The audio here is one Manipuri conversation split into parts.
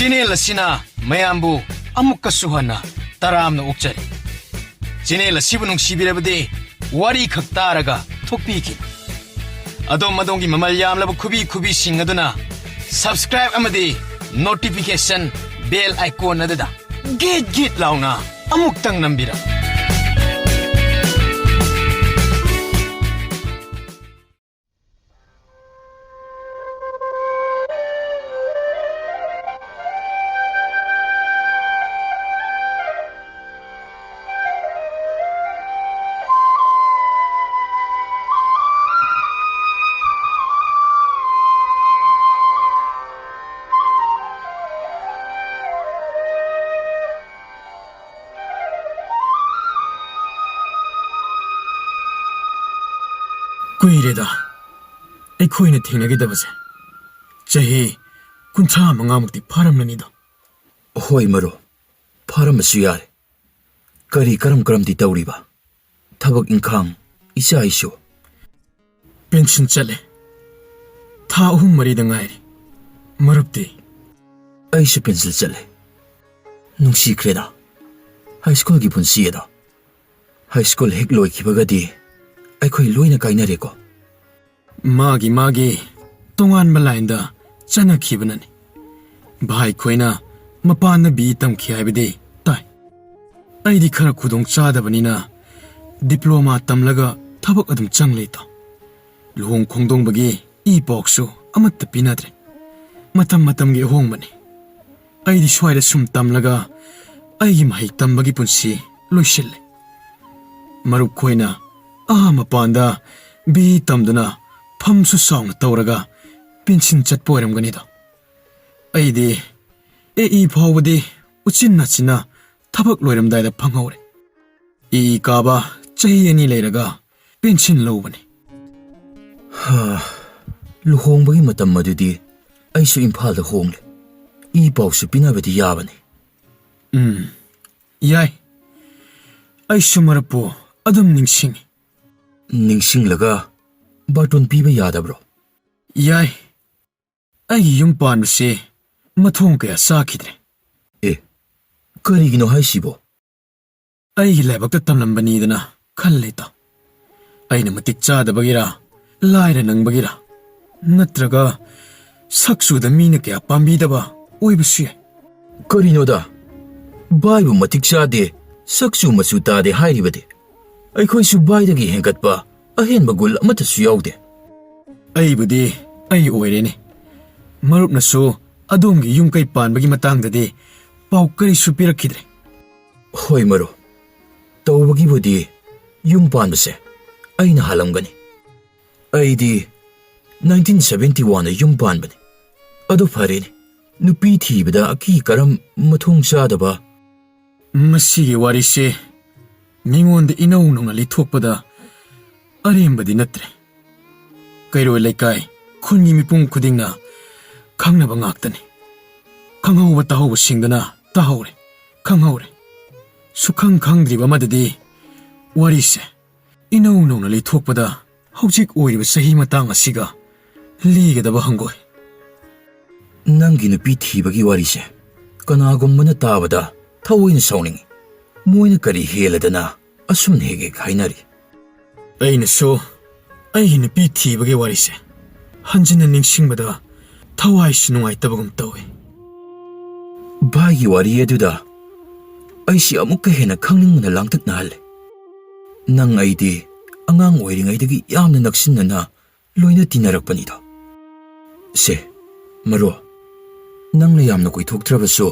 Channel asina mayambu amukkasu hana taramna okchari. Channel asibu nungsibirabadi wari khak taraga thokpiki. Adom madongi mamal yamlabu kubi sing aduna subscribe amadi notification bell icon adada git launa amuktang nambira. Kuireda, aikoina thengnagidabase. Chahi kuntha mangamukti pharamlanida. Hoi maro, pharamasu yare. Kari karam di tawriba. Thabak inkhang isa isu. Pension chale. Tha ahum marida ngairi. Marupti. Aisu pencil chale. Nungsikreda. High school gi punsiyeda. High school hek loikibagadi. Aikoi loina kainareko. Magi tongan malainda chana khibanani. Bhai khoina mapana bi tamkhi haibidi tai. Aidi khara khudong chadabanina diploma tamlaga thabak adum changleta. Luhong khongdong bagi I boxu amatta pinadre. Matam gi hongbani. Aidi shwaida sum tamlaga aigi mahai tambagi punsi loishille. Marup khoina mapanda bi tamduna phamsu song tawraga pension chatpo oiramganida. Aidi phawbadi uchin nachina thabak loiramdaida phanghore. Kaba chahi ani leiraga pension lobani. Luhongbagi matam madudi aisu Imphalda hongle. Pawsu pinabadi yabani. Yai. Aisu marapu adum ningsingi. Ningsinglaga baton piba yadabro. Yai. Ai yum panuse mathong kaya sakhidre. Karigino haisibo. Ai lebakta tamlambani dana khalleta. Aina matik chadabagira laira nangbagira. Natraga saksuda mina kaya pambidaba oibasu yai. Karinoda baibu matik chade saksu masu tade hairibade. Aikhoisu baidagi hengatpa ahenba gul amatasu yaude. Aibudi ai oirene. Marupnasu adongi yumkai panbagi matangdadi pau karisu pirakhidre. Hoi maro. Tawbagi budi yum panbase aina halamgani. Aidi 1971 yum panbani. Ado farene. Nupi thibada aki karam mathong chadaba. Masigi warise Ningonda inaw nung nalithokpada arembadi natre. Kairoi laikai khungi mipung khudingna khangnaba ngaktani. Khanghawa tahawba singdana tahawre. Khanghaure. Sukhang khangdriba madadi warise inaw nung nalithokpada hawjik oiriba sahi matang asiga ligadaba hangoi. Nangi nupi thibagi warise kanagummana tabada thawoina sauningi. Moina kari heladana asum hege khainari. Aina so ai nupi thibagi warise hanjina ningsingbada thawai sunungai tabagum tawi. Bagi wari aduda aisi amukka hena khangningmana langtakna halle. Nang aidi angang oiringaidagi yamna naksinna loina tinarakpanida. Se maro nangna yamna koithoktrabasu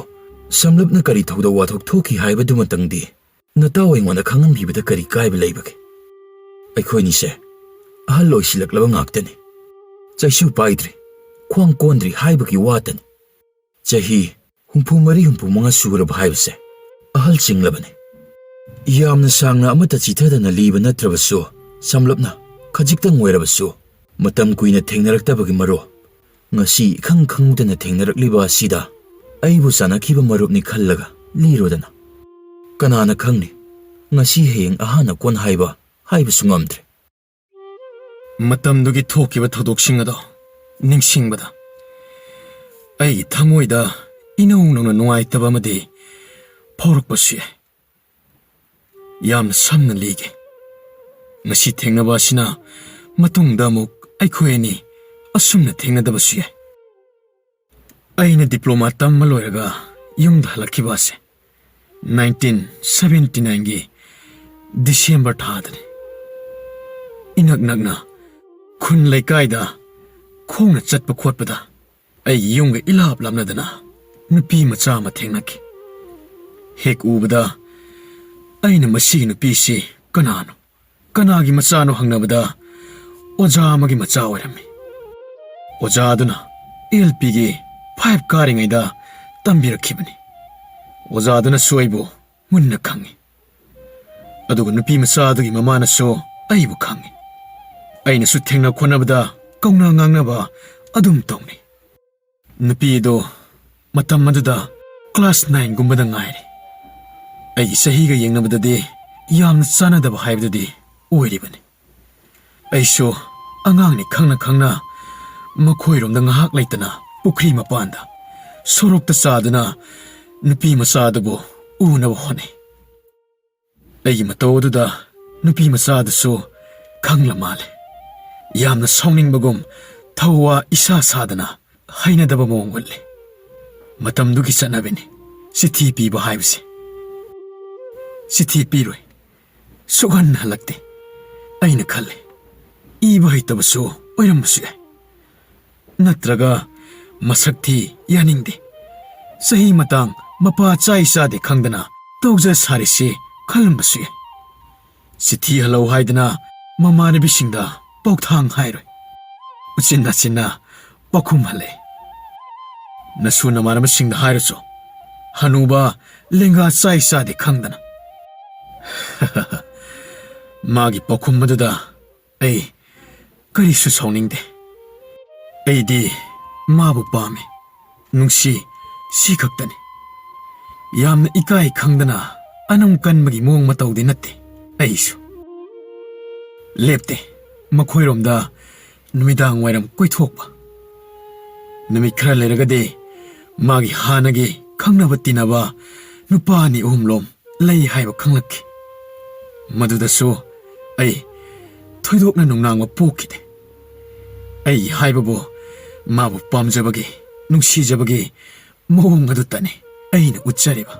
samlapna kari thawda wathok thoki haibadu matangdi nataw aingona khangamhibada kari kaiba leibage. Aikhoini se ahal loisilaklaba ngaktani. Chaisu paidri khwang kondri haibagi watani. Chahi 64 suraba haibase ahal singlabani. Yamna sangna amata chithadana liba natrabasu samlapna khajiktang oirabasu matam kuina thengnaraktabagi maro ngasi khangudana thengnarakliba asida aibu sanakhiba marupni khallaga lirodana. Kanana khangni ngasi heyeng ahana kon haiba sungamdre. Matamdugi thokiba thodoksinga do ningsingbada. Ai thamoida inong nung na nungaitaba amadi ꯐꯥꯎꯔꯛꯄꯁꯨ ꯌꯥꯏ ꯌꯥꯝꯅ ꯁꯝꯅ ꯂꯤꯒꯦ ꯉꯁꯤ ꯊꯦꯡꯅꯕ ꯑꯁꯤꯅ ꯃꯇꯨꯡꯗ ꯑꯃꯨꯛ ꯑꯩꯈꯣꯏ ꯑꯅꯤ ꯑꯁꯨꯝꯅ ꯊꯦꯡꯅꯗꯕꯁꯨ ꯌꯥꯏ ꯑꯩꯅ ꯗꯤꯄ꯭ꯂꯣꯃꯥ ꯇꯝꯕ ꯂꯣꯏꯔꯒ ꯌꯨꯝꯗ ꯍꯜꯂꯛꯈꯤꯕ ꯑꯁꯦ 1979ꯒꯤ ꯗꯤꯁꯦꯝꯕꯔ ꯊꯥꯗꯅꯤ ꯏꯅꯛ ꯅꯛꯅ ꯈꯨꯟ ꯂꯩꯀꯥꯏꯗ ꯈꯣꯡꯅ ꯆꯠꯄ ꯈꯣꯠꯄꯗ ꯑꯩꯒꯤ ꯌꯨꯝꯒ ꯏꯂꯥꯞ ꯂꯥꯞꯅꯗꯅ ꯅꯨꯄꯤ ꯃꯆꯥ ꯑꯃ ꯊꯦꯡꯅꯈꯤ ꯍꯦꯛ ꯎꯕꯗ ꯑꯩꯅ ꯃꯁꯤꯒꯤ ꯅꯨꯄꯤꯁꯤ ꯀꯅꯥꯅꯣ ꯀꯅꯥꯒꯤ ꯃꯆꯥꯅꯣ ꯍꯪꯅꯕꯗ ꯑꯣꯖꯥ ꯑꯃꯒꯤ ꯃꯆꯥ ꯑꯣꯏꯔꯝꯃꯤ ꯑꯣꯖꯥꯗꯨꯅ LPꯒꯤ 5 ꯀꯥꯔꯤꯉꯩꯗ ꯇꯝꯕꯤꯔꯛꯈꯤꯕꯅꯤ ꯑꯣꯖꯥꯗꯨꯅꯁꯨ ꯑꯩꯕꯨ ꯃꯨꯟꯅ ꯈꯪꯉꯤ ꯑꯗꯨꯒ ꯅꯨꯄꯤ ꯃꯆꯥꯗꯨꯒꯤ ꯃꯃꯥꯅꯁꯨ ꯑꯩꯕꯨ ꯈꯪꯉꯤ ꯑꯩꯅꯁꯨ ꯊꯦꯡꯅ ꯈꯣꯠꯅꯕꯗ ꯀꯧꯅ ꯉꯥꯡꯅꯕ ꯑꯗꯨꯝ ꯇꯧꯅꯤ ꯅꯨꯄꯤꯗꯣ ꯃꯇꯝ ꯑꯗꯨꯗ ꯀ꯭ꯂꯥꯁ 9ꯒꯨꯝꯕꯗ ꯉꯥꯏꯔꯤ ꯑꯩꯒꯤ ꯆꯍꯤꯒ ꯌꯦꯡꯅꯕꯗꯗꯤ ꯌꯥꯝꯅ ꯆꯥꯟꯅꯗꯕ ꯍꯥꯏꯕꯗꯨꯗꯤ ꯑꯣꯏꯔꯤꯕꯅꯤ ꯑꯩꯁꯨ ꯑꯉꯥꯡꯅꯤ ꯈꯪꯅ ꯈꯪꯅ ꯃꯈꯣꯏꯔꯣꯝꯗ ꯉꯥꯏꯍꯥꯛ ꯂꯩꯇꯅ ꯄꯨꯈ꯭ꯔꯤ ꯃꯄꯥꯟꯗ ꯁꯣꯔꯣꯛꯇ ꯆꯥꯗꯨꯅ ꯅꯨꯄꯤ ꯃꯆꯥꯗꯨꯕꯨ ꯎꯅꯕ ꯍꯣꯠꯅꯩ ꯑꯩꯒꯤ ꯃꯇꯧ ꯑꯗꯨꯗ ꯅꯨꯄꯤ ꯃꯆꯥꯗꯨꯁꯨ ꯈꯪꯂ ꯃꯥꯜꯂꯦ ꯌꯥꯝꯅ ꯁꯥꯎꯅꯤꯡꯕꯒꯨꯝ ꯊꯧꯋꯥ ꯏꯁꯥ ꯁꯥꯗꯅ ꯍꯩꯅꯗꯕ ꯃꯑꯣꯡ ꯎꯠꯂꯤ ꯃꯇꯝꯗꯨꯒꯤ ꯆꯠꯅꯕꯤꯅꯤ ꯆꯤꯊꯤ ꯄꯤꯕ ꯍꯥꯏꯕꯁꯤ ꯆꯤꯊꯤ ꯄꯤꯔꯣꯏ ꯁꯨꯛꯍꯟ ꯍꯜꯂꯛꯇꯦ ꯑꯩꯅ ꯈꯜꯂꯤ ꯏꯕ ꯍꯩꯇꯕꯁꯨ ꯑꯣꯏꯔꯝꯕꯁꯨ ꯌꯥꯏ ꯅꯠꯇ꯭ꯔꯒ ꯃꯁꯛ ꯊꯤ ꯌꯥꯅꯤꯡꯗꯦ ꯆꯍꯤ ꯃꯇꯥꯡ ꯃꯄꯥ ꯆꯥꯏ ꯆꯥꯗꯦ ꯈꯪꯗꯅ ꯇꯧꯖ ꯁꯥꯔꯤꯁꯤ ꯈꯜꯂꯝꯕꯁꯨ ꯌꯥꯏ ꯆꯤꯊꯤ ꯍꯜꯂꯧ ꯍꯥꯏꯗꯅ ꯃꯃꯥꯟꯅꯕꯤꯁꯤꯡꯗ ꯄꯥꯎꯊꯥꯡ ꯍꯥꯏꯔꯣꯏ ꯎꯆꯤꯟ ꯅꯥꯆꯤꯟꯅ ꯄꯥꯎꯈꯨꯝ ꯍꯜꯂꯛꯏ ꯅꯁꯨ ꯅꯃꯥꯟꯅꯕꯁꯤꯡꯗ ꯍꯥꯏꯔꯁꯨ ꯍꯅꯨꯕ ꯂꯦꯡꯒꯥ ꯆꯥꯏ ꯆꯥꯗꯦ ꯈꯪꯗꯅ ꯃꯥꯒꯤ ꯄꯥꯎꯈꯨꯝ ꯑꯗꯨꯗ ꯑꯩ ꯀꯔꯤꯁꯨ ꯁꯥꯎꯅꯤꯡꯗꯦ ꯑꯩꯗꯤ ꯃꯥꯕꯨ ꯄꯥꯝꯃꯤ ꯅꯨꯡꯁꯤ ꯁꯤ ꯈꯛꯇꯅꯤ ꯌꯥꯝꯅ ꯏꯀꯥꯏ ꯈꯪꯗꯅ ꯑꯅꯝ ꯀꯟꯕꯒꯤ ꯃꯑꯣꯡ ꯃꯇꯧꯗꯤ ꯅꯠꯇꯦ ꯑꯩꯁꯨ ꯂꯦꯞꯇꯦ ꯃꯈꯣꯏꯔꯣꯝꯗ ꯅꯨꯃꯤꯗꯥꯡ ꯋꯥꯏꯔꯝ ꯀꯣꯏꯊꯣꯛꯄ ꯅꯨꯃꯤꯠ ꯈꯔ ꯂꯩꯔꯒꯗꯤ ꯃꯥꯒꯤ ꯍꯥꯟꯅꯒꯤ ꯈꯪꯅꯕ ꯇꯤꯟꯅꯕ ꯅꯨꯄꯥ 2-3 ꯂꯩ ꯍꯥꯏꯕ ꯈꯪꯂꯛꯈꯤ ꯃꯗꯨꯗꯁꯨ ꯑꯩ ꯊꯣꯏꯗꯣꯛꯅ ꯅꯨꯡꯅꯥꯡꯕ ꯄꯣꯛꯈꯤꯗꯦ ꯑꯩ ꯍꯥꯏꯕꯕꯨ ꯃꯥꯕꯨ ꯄꯥꯝꯖꯕꯒꯤ ꯅꯨꯡꯁꯤꯖꯕꯒꯤ ꯃꯑꯣꯡ ꯑꯗꯨꯇꯅꯤ ꯑꯩꯅ ꯎꯠꯆꯔꯤꯕ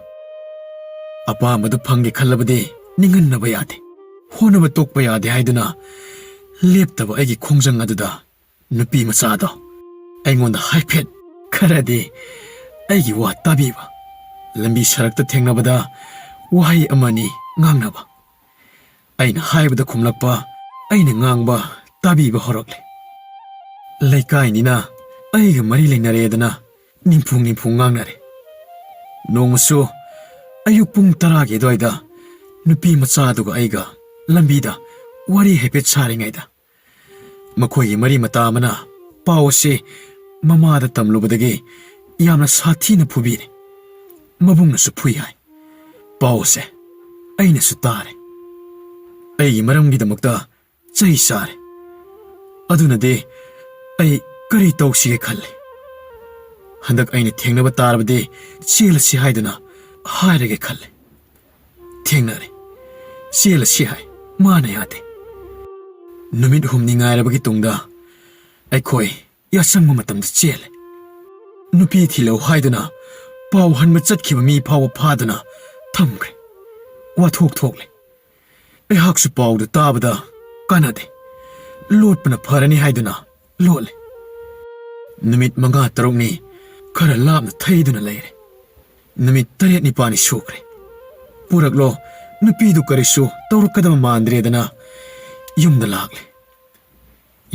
ꯑꯄꯥꯝꯕꯗꯨ ꯐꯪꯒꯦ ꯈꯜꯂꯕꯗꯤ ꯅꯤꯡꯍꯟꯅꯕ ꯌꯥꯗꯦ ꯍꯣꯠꯅꯕ ꯇꯣꯛꯄ ꯌꯥꯗꯦ ꯍꯥꯏꯗꯨꯅ ꯂꯦꯞꯇꯕ ꯑꯩꯒꯤ ꯈꯣꯡꯖꯪ ꯑꯗꯨꯗ ꯅꯨꯄꯤ ꯃꯆꯥꯗꯣ ꯑꯩꯉꯣꯟꯗ ꯍꯥꯏꯐꯦꯠ ꯈꯔꯗꯤ ꯑꯩꯒꯤ ꯋꯥ ꯇꯥꯕꯤꯕ ꯂꯝꯕꯤ ꯁꯔꯛꯇ ꯊꯦꯡꯅꯕꯗ ꯋꯥꯍꯩ ꯑꯃꯅꯤ ꯉꯥꯡꯅꯕ ꯑꯩꯅ ꯍꯥꯏꯕꯗ ꯈꯨꯝꯂꯛꯄ ꯑꯩꯅ ꯉꯥꯡꯕ ꯇꯥꯕꯤꯕ ꯍꯧꯔꯛꯂꯦ ꯂꯩꯀꯥꯏꯅꯤꯅ ꯑꯩꯒ ꯃꯔꯤ ꯂꯩꯅꯔꯦꯗꯅ ꯅꯤꯡꯐꯨꯡ ꯉꯥꯡꯅꯔꯦ ꯅꯣꯡꯃꯁꯨ ꯑꯌꯨꯛ ꯄꯨꯡ 10ꯒꯤ ꯑꯗꯨꯋꯥꯏꯗ ꯅꯨꯄꯤ ꯃꯆꯥꯗꯨꯒ ꯑꯩꯒ ꯂꯝꯕꯤꯗ ꯋꯥꯔꯤ ꯍꯥꯏꯐꯦꯠ ꯁꯥꯔꯤꯉꯩꯗ ꯃꯈꯣꯏꯒꯤ ꯃꯔꯤ ꯃꯇꯥ ꯑꯃꯅ ꯄꯥꯎ ꯑꯁꯤ ꯃꯃꯥꯗ ꯇꯝꯂꯨꯕꯗꯒꯤ ꯌꯥꯝꯅ ꯁꯥꯊꯤꯅ ꯐꯨꯕꯤꯔꯦ ꯃꯕꯨꯡꯅꯁꯨ ꯐꯨꯏ ꯍꯥꯏ ꯄꯥꯎ ꯑꯁꯦ ꯑꯩꯅꯁꯨ ꯇꯥꯔꯦ ꯑꯩꯒꯤ ꯃꯔꯝꯒꯤꯗꯃꯛꯇ ꯆꯩ ꯆꯥꯔꯦ ꯑꯗꯨꯅꯗꯤ ꯑꯩ ꯀꯔꯤ ꯇꯧꯁꯤꯒꯦ ꯈꯜꯂꯤ ꯍꯟꯗꯛ ꯑꯩꯅ ꯊꯦꯡꯅꯕ ꯇꯥꯔꯕꯗꯤ ꯆꯦꯜꯂꯁꯤ ꯍꯥꯏꯗꯨꯅ ꯍꯥꯏꯔꯒꯦ ꯈꯜꯂꯤ ꯊꯦꯡꯅꯔꯦ ꯆꯦꯜꯂꯁꯤ ꯍꯥꯏ ꯃꯥꯅ ꯌꯥꯗꯦ ꯅꯨꯃꯤꯠ 6 ꯉꯥꯏꯔꯕꯒꯤ ꯇꯨꯡꯗ ꯑꯩꯈꯣꯏ ꯌꯥꯆꯪꯕ ꯃꯇꯝꯗ ꯆꯦꯜꯂꯦ ꯅꯨꯄꯤ ꯊꯤꯂꯧ ꯍꯥꯏꯗꯨꯅ ꯄꯥꯎ ꯍꯟꯕ ꯆꯠꯈꯤꯕ ꯃꯤ ꯐꯥꯎꯕ ꯐꯥꯗꯨꯅ ꯊꯝꯈ꯭ꯔꯦ ꯋꯥꯊꯣꯛ ꯊꯣꯛꯂꯦ ꯑꯩꯍꯥꯛꯁꯨ ꯄꯥꯎꯗꯨ ꯇꯥꯕꯗ ꯀꯥꯟꯅꯗꯦ ꯂꯣꯠꯄꯅ ꯐꯔꯅꯤ ꯍꯥꯏꯗꯨꯅ ꯂꯣꯠꯂꯦ ꯅꯨꯃꯤꯠ 5-6ꯅꯤ ꯈꯔ ꯂꯥꯞꯅ ꯊꯩꯗꯨꯅ ꯂꯩꯔꯦ ꯅꯨꯃꯤꯠ 8-9 ꯁꯨꯈ꯭ꯔꯦ ꯄꯨꯔꯛꯂꯣ ꯅꯨꯄꯤꯗꯨ ꯀꯔꯤꯁꯨ ꯇꯧꯔꯛꯀꯗꯕ ꯃꯥꯟꯗ꯭ꯔꯦꯗꯅ ꯌꯨꯝꯗ ꯂꯥꯛꯂꯦ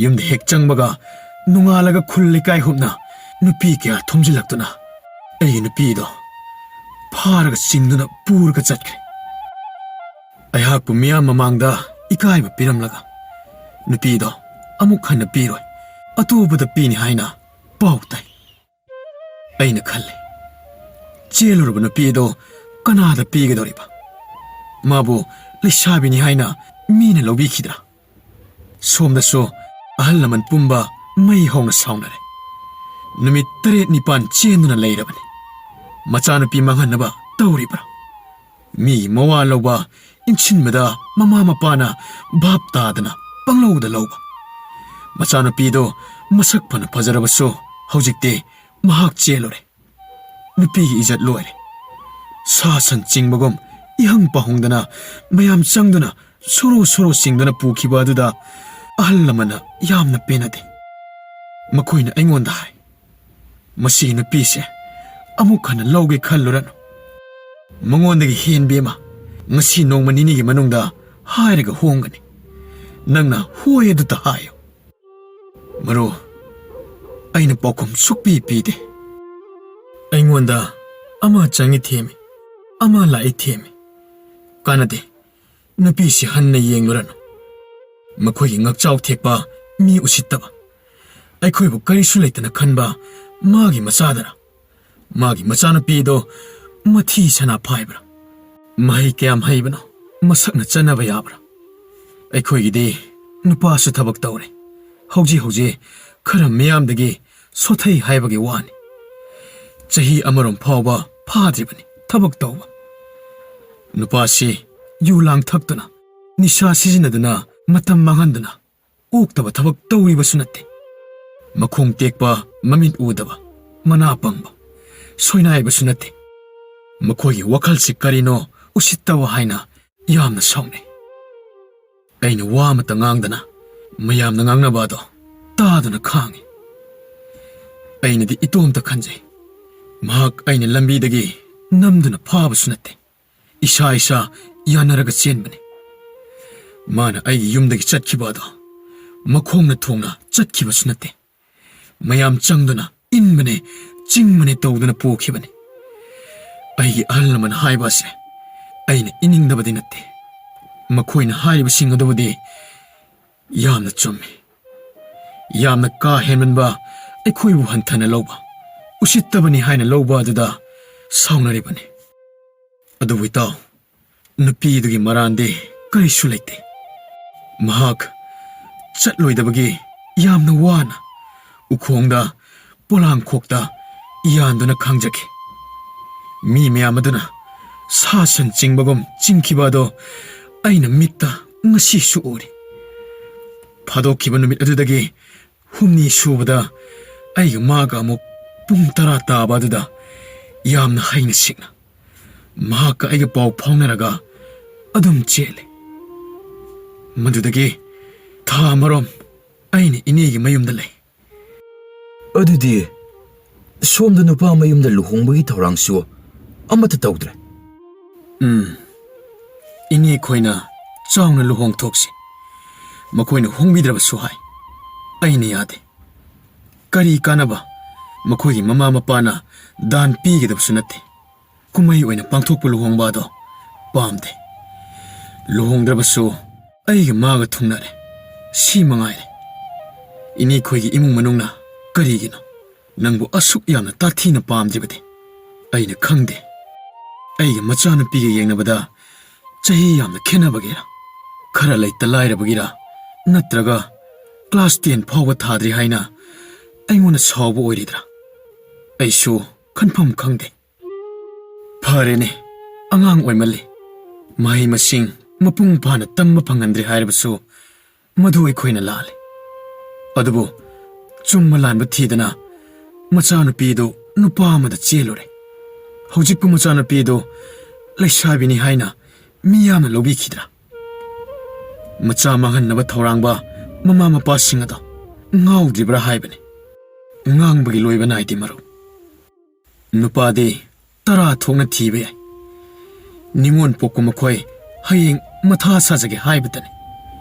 ꯌꯨꯝꯗ ꯍꯦꯛ ꯆꯪꯕꯒ ꯅꯣꯡꯉꯥꯜꯂꯒ ꯈꯨꯜ ꯂꯩꯀꯥꯏ ꯍꯨꯞꯅ ꯅꯨꯄꯤ ꯀꯌꯥ ꯊꯣꯝꯖꯤꯜꯂꯛꯇꯨꯅ ꯑꯩꯒꯤ ꯅꯨꯄꯤꯗꯣ ꯐꯥꯔꯒ ꯆꯤꯡꯗꯨꯅ ꯄꯨꯔꯒ ꯆꯠꯈ꯭ꯔꯦ ꯑꯩꯍꯥꯛꯄꯨ ꯃꯤꯌꯥꯝ ꯃꯃꯥꯡꯗ ꯏꯀꯥꯏꯕ ꯄꯤꯔꯝꯂꯒ ꯅꯨꯄꯤꯗꯣ ꯑꯃꯨꯛ ꯍꯟꯅ ꯄꯤꯔꯣꯏ ꯑꯇꯣꯞꯄꯗ ꯄꯤꯅꯤ ꯍꯥꯏꯅ ꯄꯥꯎ ꯇꯥꯏ ꯑꯩꯅ ꯈꯜꯂꯤ ꯆꯦꯜꯂꯨꯔꯕ ꯅꯨꯄꯤꯗꯣ ꯀꯅꯥꯗ ꯄꯤꯒꯗꯧꯔꯤꯕ ꯃꯥꯕꯨ ꯂꯩꯁꯥꯕꯤꯅꯤ ꯍꯥꯏꯅ ꯃꯤꯅ ꯂꯧꯕꯤꯈꯤꯗ꯭ꯔꯥ ꯁꯣꯝꯗꯁꯨ ꯑꯍꯜ ꯂꯃꯟ ꯄꯨꯝꯕ ꯃꯩ ꯍꯧꯅ ꯁꯥꯎꯅꯔꯦ ꯅꯨꯃꯤꯠ 8-9 ꯆꯦꯟꯗꯨꯅ ꯂꯩꯔꯕꯅꯤ ꯃꯆꯥꯅꯨꯄꯤ ꯃꯥꯡꯍꯟꯅꯕ ꯇꯧꯔꯤꯕ꯭ꯔꯥ? ꯃꯤ ꯃꯋꯥ ꯂꯧꯕ ꯏꯟꯁꯤꯟꯕꯗ ꯃꯃꯥ ꯃꯄꯥꯅ ꯚꯥꯞ ꯇꯥꯗꯅ ꯄꯪꯂꯧꯗ ꯂꯧꯕ. ꯃꯆꯥꯅꯨꯄꯤꯗꯣ ꯃꯁꯛ ꯐꯅ ꯐꯖꯔꯕꯁꯨ ꯍꯧꯖꯤꯛꯇꯤ ꯃꯍꯥꯛ ꯆꯦꯜꯂꯨꯔꯦ. ꯅꯨꯄꯤꯒꯤ ꯏꯖꯠ ꯂꯣꯏꯔꯦ. ꯁꯥ ꯁꯟ ꯆꯤꯡꯕꯒꯨꯝ ꯏꯍꯪ ꯄꯥꯍꯨꯡꯗꯅ ꯃꯌꯥꯝ ꯆꯪꯗꯨꯅ ꯁꯣꯔꯣ ꯁꯣꯔꯣ ꯆꯤꯡꯗꯨꯅ ꯄꯨꯈꯤꯕ ꯑꯗꯨꯗ ꯑꯍꯜ ꯂꯃꯟꯅ ꯌꯥꯝꯅ ꯄꯦꯟꯅꯗꯦ. ꯃꯈꯣꯏꯅ ꯑꯩꯉꯣꯟꯗ ꯍꯥꯏ, ꯃꯁꯤ ꯅꯨꯄꯤꯁꯦ ꯑꯃꯨꯛ ꯍꯟꯅ ꯂꯧꯒꯦ ꯈꯜꯂꯨꯔꯅꯨ. ꯃꯉꯣꯟꯗꯒꯤ ꯍꯦꯟꯕꯤ ꯑꯃ ꯉꯁꯤ ꯅꯣꯡꯃ ꯅꯤꯅꯤꯒꯤ ꯃꯅꯨꯡꯗ ꯍꯥꯏꯔꯒ ꯍꯣꯡꯒꯅꯤ. ꯅꯪꯅ ꯍꯣꯏ ꯑꯗꯨꯇ ꯍꯥꯏꯌꯨ. ꯃꯔꯨ, ꯑꯩꯅ ꯄꯥꯎꯈꯨꯝ ꯁꯨꯛꯄꯤ ꯄꯤꯗꯦ. ꯑꯩꯉꯣꯟꯗ ꯑꯃ ꯆꯪꯏ ꯊꯦꯝꯃꯤ, ꯑꯃ ꯂꯥꯛꯏ ꯊꯦꯝꯃꯤ. ꯀꯥꯟꯅꯗꯦ. ꯅꯨꯄꯤꯁꯤ ꯍꯟꯅ ꯌꯦꯡꯂꯨꯔꯅꯨ. ꯃꯈꯣꯏꯒꯤ ꯉꯛꯆꯥꯎ ꯊꯦꯛꯄ, ꯃꯤ ꯎꯁꯤꯠꯇꯕ, ꯑꯩꯈꯣꯏꯕꯨ ꯀꯔꯤꯁꯨ ꯂꯩꯇꯅ ꯈꯟꯕ ꯃꯥꯒꯤ ꯃꯆꯥꯗꯔ? ꯃꯥꯒꯤ ꯃꯆꯥꯅꯨꯄꯤꯗꯣ ꯃꯊꯤ ꯁꯅꯥ ꯐꯥꯏꯕ꯭ꯔꯥ? ꯃꯍꯩ ꯀꯌꯥꯝ ꯍꯩꯕꯅꯣ? ꯃꯁꯛꯅ ꯆꯠꯅꯕ ꯌꯥꯕ꯭ꯔꯥ? ꯑꯩꯈꯣꯏꯒꯤꯗꯤ ꯅꯨꯄꯥꯁꯨ ꯊꯕꯛ ꯇꯧꯔꯦ. ꯍꯧꯖꯤꯛ ꯈꯔ ꯃꯤꯌꯥꯝꯗꯒꯤ ꯁꯣꯊꯩ ꯍꯥꯏꯕꯒꯤ ꯋꯥꯅꯤ. ꯆꯍꯤ ꯑꯃꯔꯣꯝ ꯐꯥꯎꯕ ꯐꯥꯗ꯭ꯔꯤꯕꯅꯤ ꯊꯕꯛ ꯇꯧꯕ. ꯅꯨꯄꯥꯁꯤ ꯌꯨ ꯂꯥꯡ ꯊꯛꯇꯨꯅ, ꯅꯤꯁꯥ ꯁꯤꯖꯤꯟꯅꯗꯨꯅ ꯃꯇꯝ ꯃꯥꯡꯍꯟꯗꯨꯅ ꯑꯣꯛꯇꯕ ꯊꯕꯛ ꯇꯧꯔꯤꯕꯁꯨ ꯅꯠꯇꯦ. ꯃꯈꯣꯡ ꯇꯦꯛꯄ, ꯃꯃꯤꯠ ꯎꯗꯕ, ꯃꯅꯥ ꯄꯪꯕ, ꯁꯣꯏꯅꯥꯏꯕꯁꯨ ꯅꯠꯇꯦ. ꯃꯈꯣꯏꯒꯤ ꯋꯥꯈꯜꯁꯤ ꯀꯔꯤꯅꯣ ꯎꯁꯤꯠꯇꯕ ꯍꯥꯏꯅ ꯌꯥꯝꯅ ꯁꯥꯎꯅꯩ. ꯑꯩꯅ ꯋꯥ ꯑꯃꯇ ꯉꯥꯡꯗꯅ ꯃꯌꯥꯝꯅ ꯉꯥꯡꯅꯕ ꯑꯗꯣ ꯇꯥꯗꯨꯅ ꯈꯥꯡꯉꯤ. ꯑꯩꯅꯗꯤ ꯏꯇꯣꯝꯇ ꯈꯟꯖꯩ. ꯃꯍꯥꯛ ꯑꯩꯅ ꯂꯝꯕꯤꯗꯒꯤ ꯅꯝꯗꯨꯅ ꯐꯥꯕꯁꯨ ꯅꯠꯇꯦ. ꯏꯁꯥ ꯌꯥꯅꯔꯒ ꯆꯦꯟꯕꯅꯤ. ꯃꯥꯅ ꯑꯩꯒꯤ ꯌꯨꯝꯗꯒꯤ ꯆꯠꯈꯤꯕ ꯑꯗꯣ ꯃꯈꯣꯡꯅ ꯊꯣꯡꯅ ꯆꯠꯈꯤꯕꯁꯨ ꯅꯠꯇꯦ. ꯃꯌꯥꯝ ꯆꯪꯗꯨꯅ ꯏꯟꯕꯅꯦ, ꯆꯤꯡꯕꯅꯦ ꯇꯧꯗꯨꯅ ꯄꯨꯈꯤꯕꯅꯤ. ꯑꯩꯒꯤ ꯑꯍꯜ ꯂꯃꯟ ꯍꯥꯏꯕ ꯑꯁꯦ ꯑꯩꯅ ꯏꯅꯤꯡꯗꯕꯗꯤ ꯅꯠꯇꯦ. ꯃꯈꯣꯏꯅ ꯍꯥꯏꯔꯤꯕꯁꯤꯡ ꯑꯗꯨꯕꯨꯗꯤ ꯌꯥꯝꯅ ꯆꯨꯝꯃꯤ. ꯌꯥꯝꯅ ꯀꯥ ꯍꯦꯟꯃꯟꯕ, ꯑꯩꯈꯣꯏꯕꯨ ꯍꯟꯊꯅ ꯂꯧꯕ, ꯎꯁꯤꯠꯇꯕꯅꯤ ꯍꯥꯏꯅ ꯂꯧꯕ ꯑꯗꯨꯗ ꯁꯥꯎꯅꯔꯤꯕꯅꯤ. ꯑꯗꯨꯕꯨ ꯏꯇꯥꯎ, ꯅꯨꯄꯤꯗꯨꯒꯤ ꯃꯔꯥꯟꯗꯤ ꯀꯔꯤꯁꯨ ꯂꯩꯇꯦ. ꯃꯍꯥꯛ ꯆꯠꯂꯣꯏꯗꯕꯒꯤ ꯌꯥꯝꯅ ꯋꯥꯅ ꯎꯈꯣꯡꯗ, ꯄꯣꯂꯥꯡꯈꯣꯛꯇ ꯌꯥꯟꯗꯨꯅ ꯈꯥꯡꯖꯈꯤ. ꯃꯤ ꯃꯌꯥꯝ ꯑꯗꯨꯅ ꯁꯥ ꯁꯟ ꯆꯤꯡꯕꯒꯨꯝ ꯆꯤꯡꯈꯤꯕ ꯑꯗꯣ ꯑꯩꯅ ꯃꯤꯠꯇ ꯉꯁꯤꯁꯨ ꯎꯔꯤ. ꯐꯥꯗꯣꯛꯈꯤꯕ ꯅꯨꯃꯤꯠ ꯑꯗꯨꯗꯒꯤ ꯍꯨꯝꯅꯤ ꯁꯨꯕꯗ ꯑꯩꯒ ꯃꯥꯒ ꯑꯃꯨꯛ ꯄꯨꯡ 10 ꯇꯥꯕ ꯑꯗꯨꯗ ꯌꯥꯝꯅ ꯍꯩꯅ ꯁꯤꯡꯅ ꯃꯍꯥꯛꯀ ꯑꯩꯒ ꯄꯥꯎ ꯐꯥꯎꯅꯔꯒ ꯑꯗꯨꯝ ꯆꯦꯜꯂꯤ. ꯃꯗꯨꯗꯒꯤ ꯊꯥ ꯑꯃꯔꯣꯝ ꯑꯩꯅ ꯏꯅꯦꯒꯤ ꯃꯌꯨꯝꯗ ꯂꯩ. ꯑꯗꯨꯗꯤ ꯁꯣꯝꯗ ꯅꯨꯄꯥ ꯃꯌꯨꯝꯗ ꯂꯨꯍꯣꯡꯕꯒꯤ ꯊꯧꯔꯥꯡꯁꯨ ꯑꯃꯠꯇ ꯇꯧꯗ꯭ꯔꯦ? ꯏꯅꯦ ꯈꯣꯏꯅ ꯆꯥꯎꯅ ꯂꯨꯍꯣꯡꯊꯣꯛꯁꯤ, ꯃꯈꯣꯏꯅ ꯍꯣꯡꯕꯤꯗ꯭ꯔꯕꯁꯨ ꯍꯥꯏ. ꯑꯩꯅ ꯌꯥꯗꯦ. ꯀꯔꯤ ꯀꯥꯟꯅꯕ? ꯃꯈꯣꯏꯒꯤ ꯃꯃꯥ ꯃꯄꯥꯅ ꯗꯥꯟ ꯄꯤꯒꯗꯕꯁꯨ ꯅꯠꯇꯦ. ꯀꯨꯝꯍꯩ ꯑꯣꯏꯅ ꯄꯥꯡꯊꯣꯛꯄ ꯂꯨꯍꯣꯡꯕ ꯑꯗꯣ ꯄꯥꯝꯗꯦ. ꯂꯨꯍꯣꯡꯗ꯭ꯔꯕꯁꯨ ꯑꯩꯒ ꯃꯥꯒ ꯊꯨꯡꯅꯔꯦ, ꯁꯤ ꯃꯉꯥꯏꯔꯦ. ꯏꯅꯦ ꯈꯣꯏꯒꯤ ꯏꯃꯨꯡ ꯃꯅꯨꯡꯅ ꯀꯔꯤꯒꯤꯅꯣ ꯅꯪꯕꯨ ꯑꯁꯨꯛ ꯌꯥꯝꯅ ꯇꯥꯊꯤꯅ ꯄꯥꯝꯗ꯭ꯔꯤꯕꯗꯤ? ꯑꯩꯅ ꯈꯪꯗꯦ. ꯑꯩꯒ ꯃꯆꯥꯅꯨꯄꯤꯒ ꯌꯦꯡꯅꯕꯗ ꯆꯍꯤ ꯌꯥꯝꯅ ꯈꯦꯠꯅꯕꯒꯤꯔ, ꯈꯔ ꯂꯩꯇ ꯂꯥꯏꯔꯕꯒꯤꯔ, ꯅꯠꯇ꯭ꯔꯒ ꯀ꯭ꯂꯥꯁ 10 ꯐꯥꯎꯕ ꯊꯥꯗ꯭ꯔꯤ ꯍꯥꯏꯅ ꯑꯩꯉꯣꯟꯗ ꯁꯥꯎꯕ ꯑꯣꯏꯔꯤꯗ꯭ꯔꯥ? ꯑꯩꯁꯨ ꯈꯟꯐꯝ ꯈꯪꯗꯦ. ꯐꯔꯦꯅꯦ, ꯑꯉꯥꯡ ꯑꯣꯏꯃꯜꯂꯤ. ꯃꯍꯩ ꯃꯁꯤꯡ ꯃꯄꯨꯡ ꯐꯥꯅ ꯇꯝꯕ ꯐꯪꯍꯟꯗ꯭ꯔꯦ ꯍꯥꯏꯔꯕꯁꯨ ꯃꯗꯨ ꯑꯩꯈꯣꯏꯅ ꯂꯥꯜꯂꯤ. ꯑꯗꯨꯕꯨ ꯆꯨꯝꯕ ꯂꯥꯟꯕ ꯊꯤꯗꯅ ꯃꯆꯥꯅꯨꯄꯤꯗꯨ ꯅꯨꯄꯥ ꯑꯃꯗ ꯆꯦꯜꯂꯨꯔꯦ. ꯍꯧꯖꯤꯛꯄꯨ ꯃꯆꯥꯅꯨꯄꯤꯗꯨ ꯂꯩꯁꯥꯕꯤꯅꯤ ꯍꯥꯏꯅ ꯃꯤꯌꯥꯝꯅ ꯂꯧꯕꯤꯈꯤꯗ꯭ꯔꯥ? ꯃꯆꯥ ꯃꯥꯡꯍꯟꯅꯕ ꯊꯧꯔꯥꯡꯕ ꯃꯃꯥ ꯃꯄꯥꯁꯤꯡ ꯑꯗꯣ ꯉꯥꯎꯗ꯭ꯔꯤꯕ꯭ꯔꯥ ꯍꯥꯏꯕꯅꯤ. ꯉꯥꯡꯕꯒꯤ ꯂꯣꯏꯕ ꯅꯥꯏꯗꯦ ꯃꯔꯨꯞ. ꯅꯨꯄꯥꯗꯤ 10 ꯊꯣꯛꯅ ꯊꯤꯕ ꯌꯥꯏ. ꯅꯤꯉꯣꯟ ꯄꯣꯛꯄ ꯃꯈꯣꯏ ꯍꯌꯦꯡ ꯃꯊꯥ ꯁꯥꯖꯒꯦ ꯍꯥꯏꯕꯇꯅꯤ.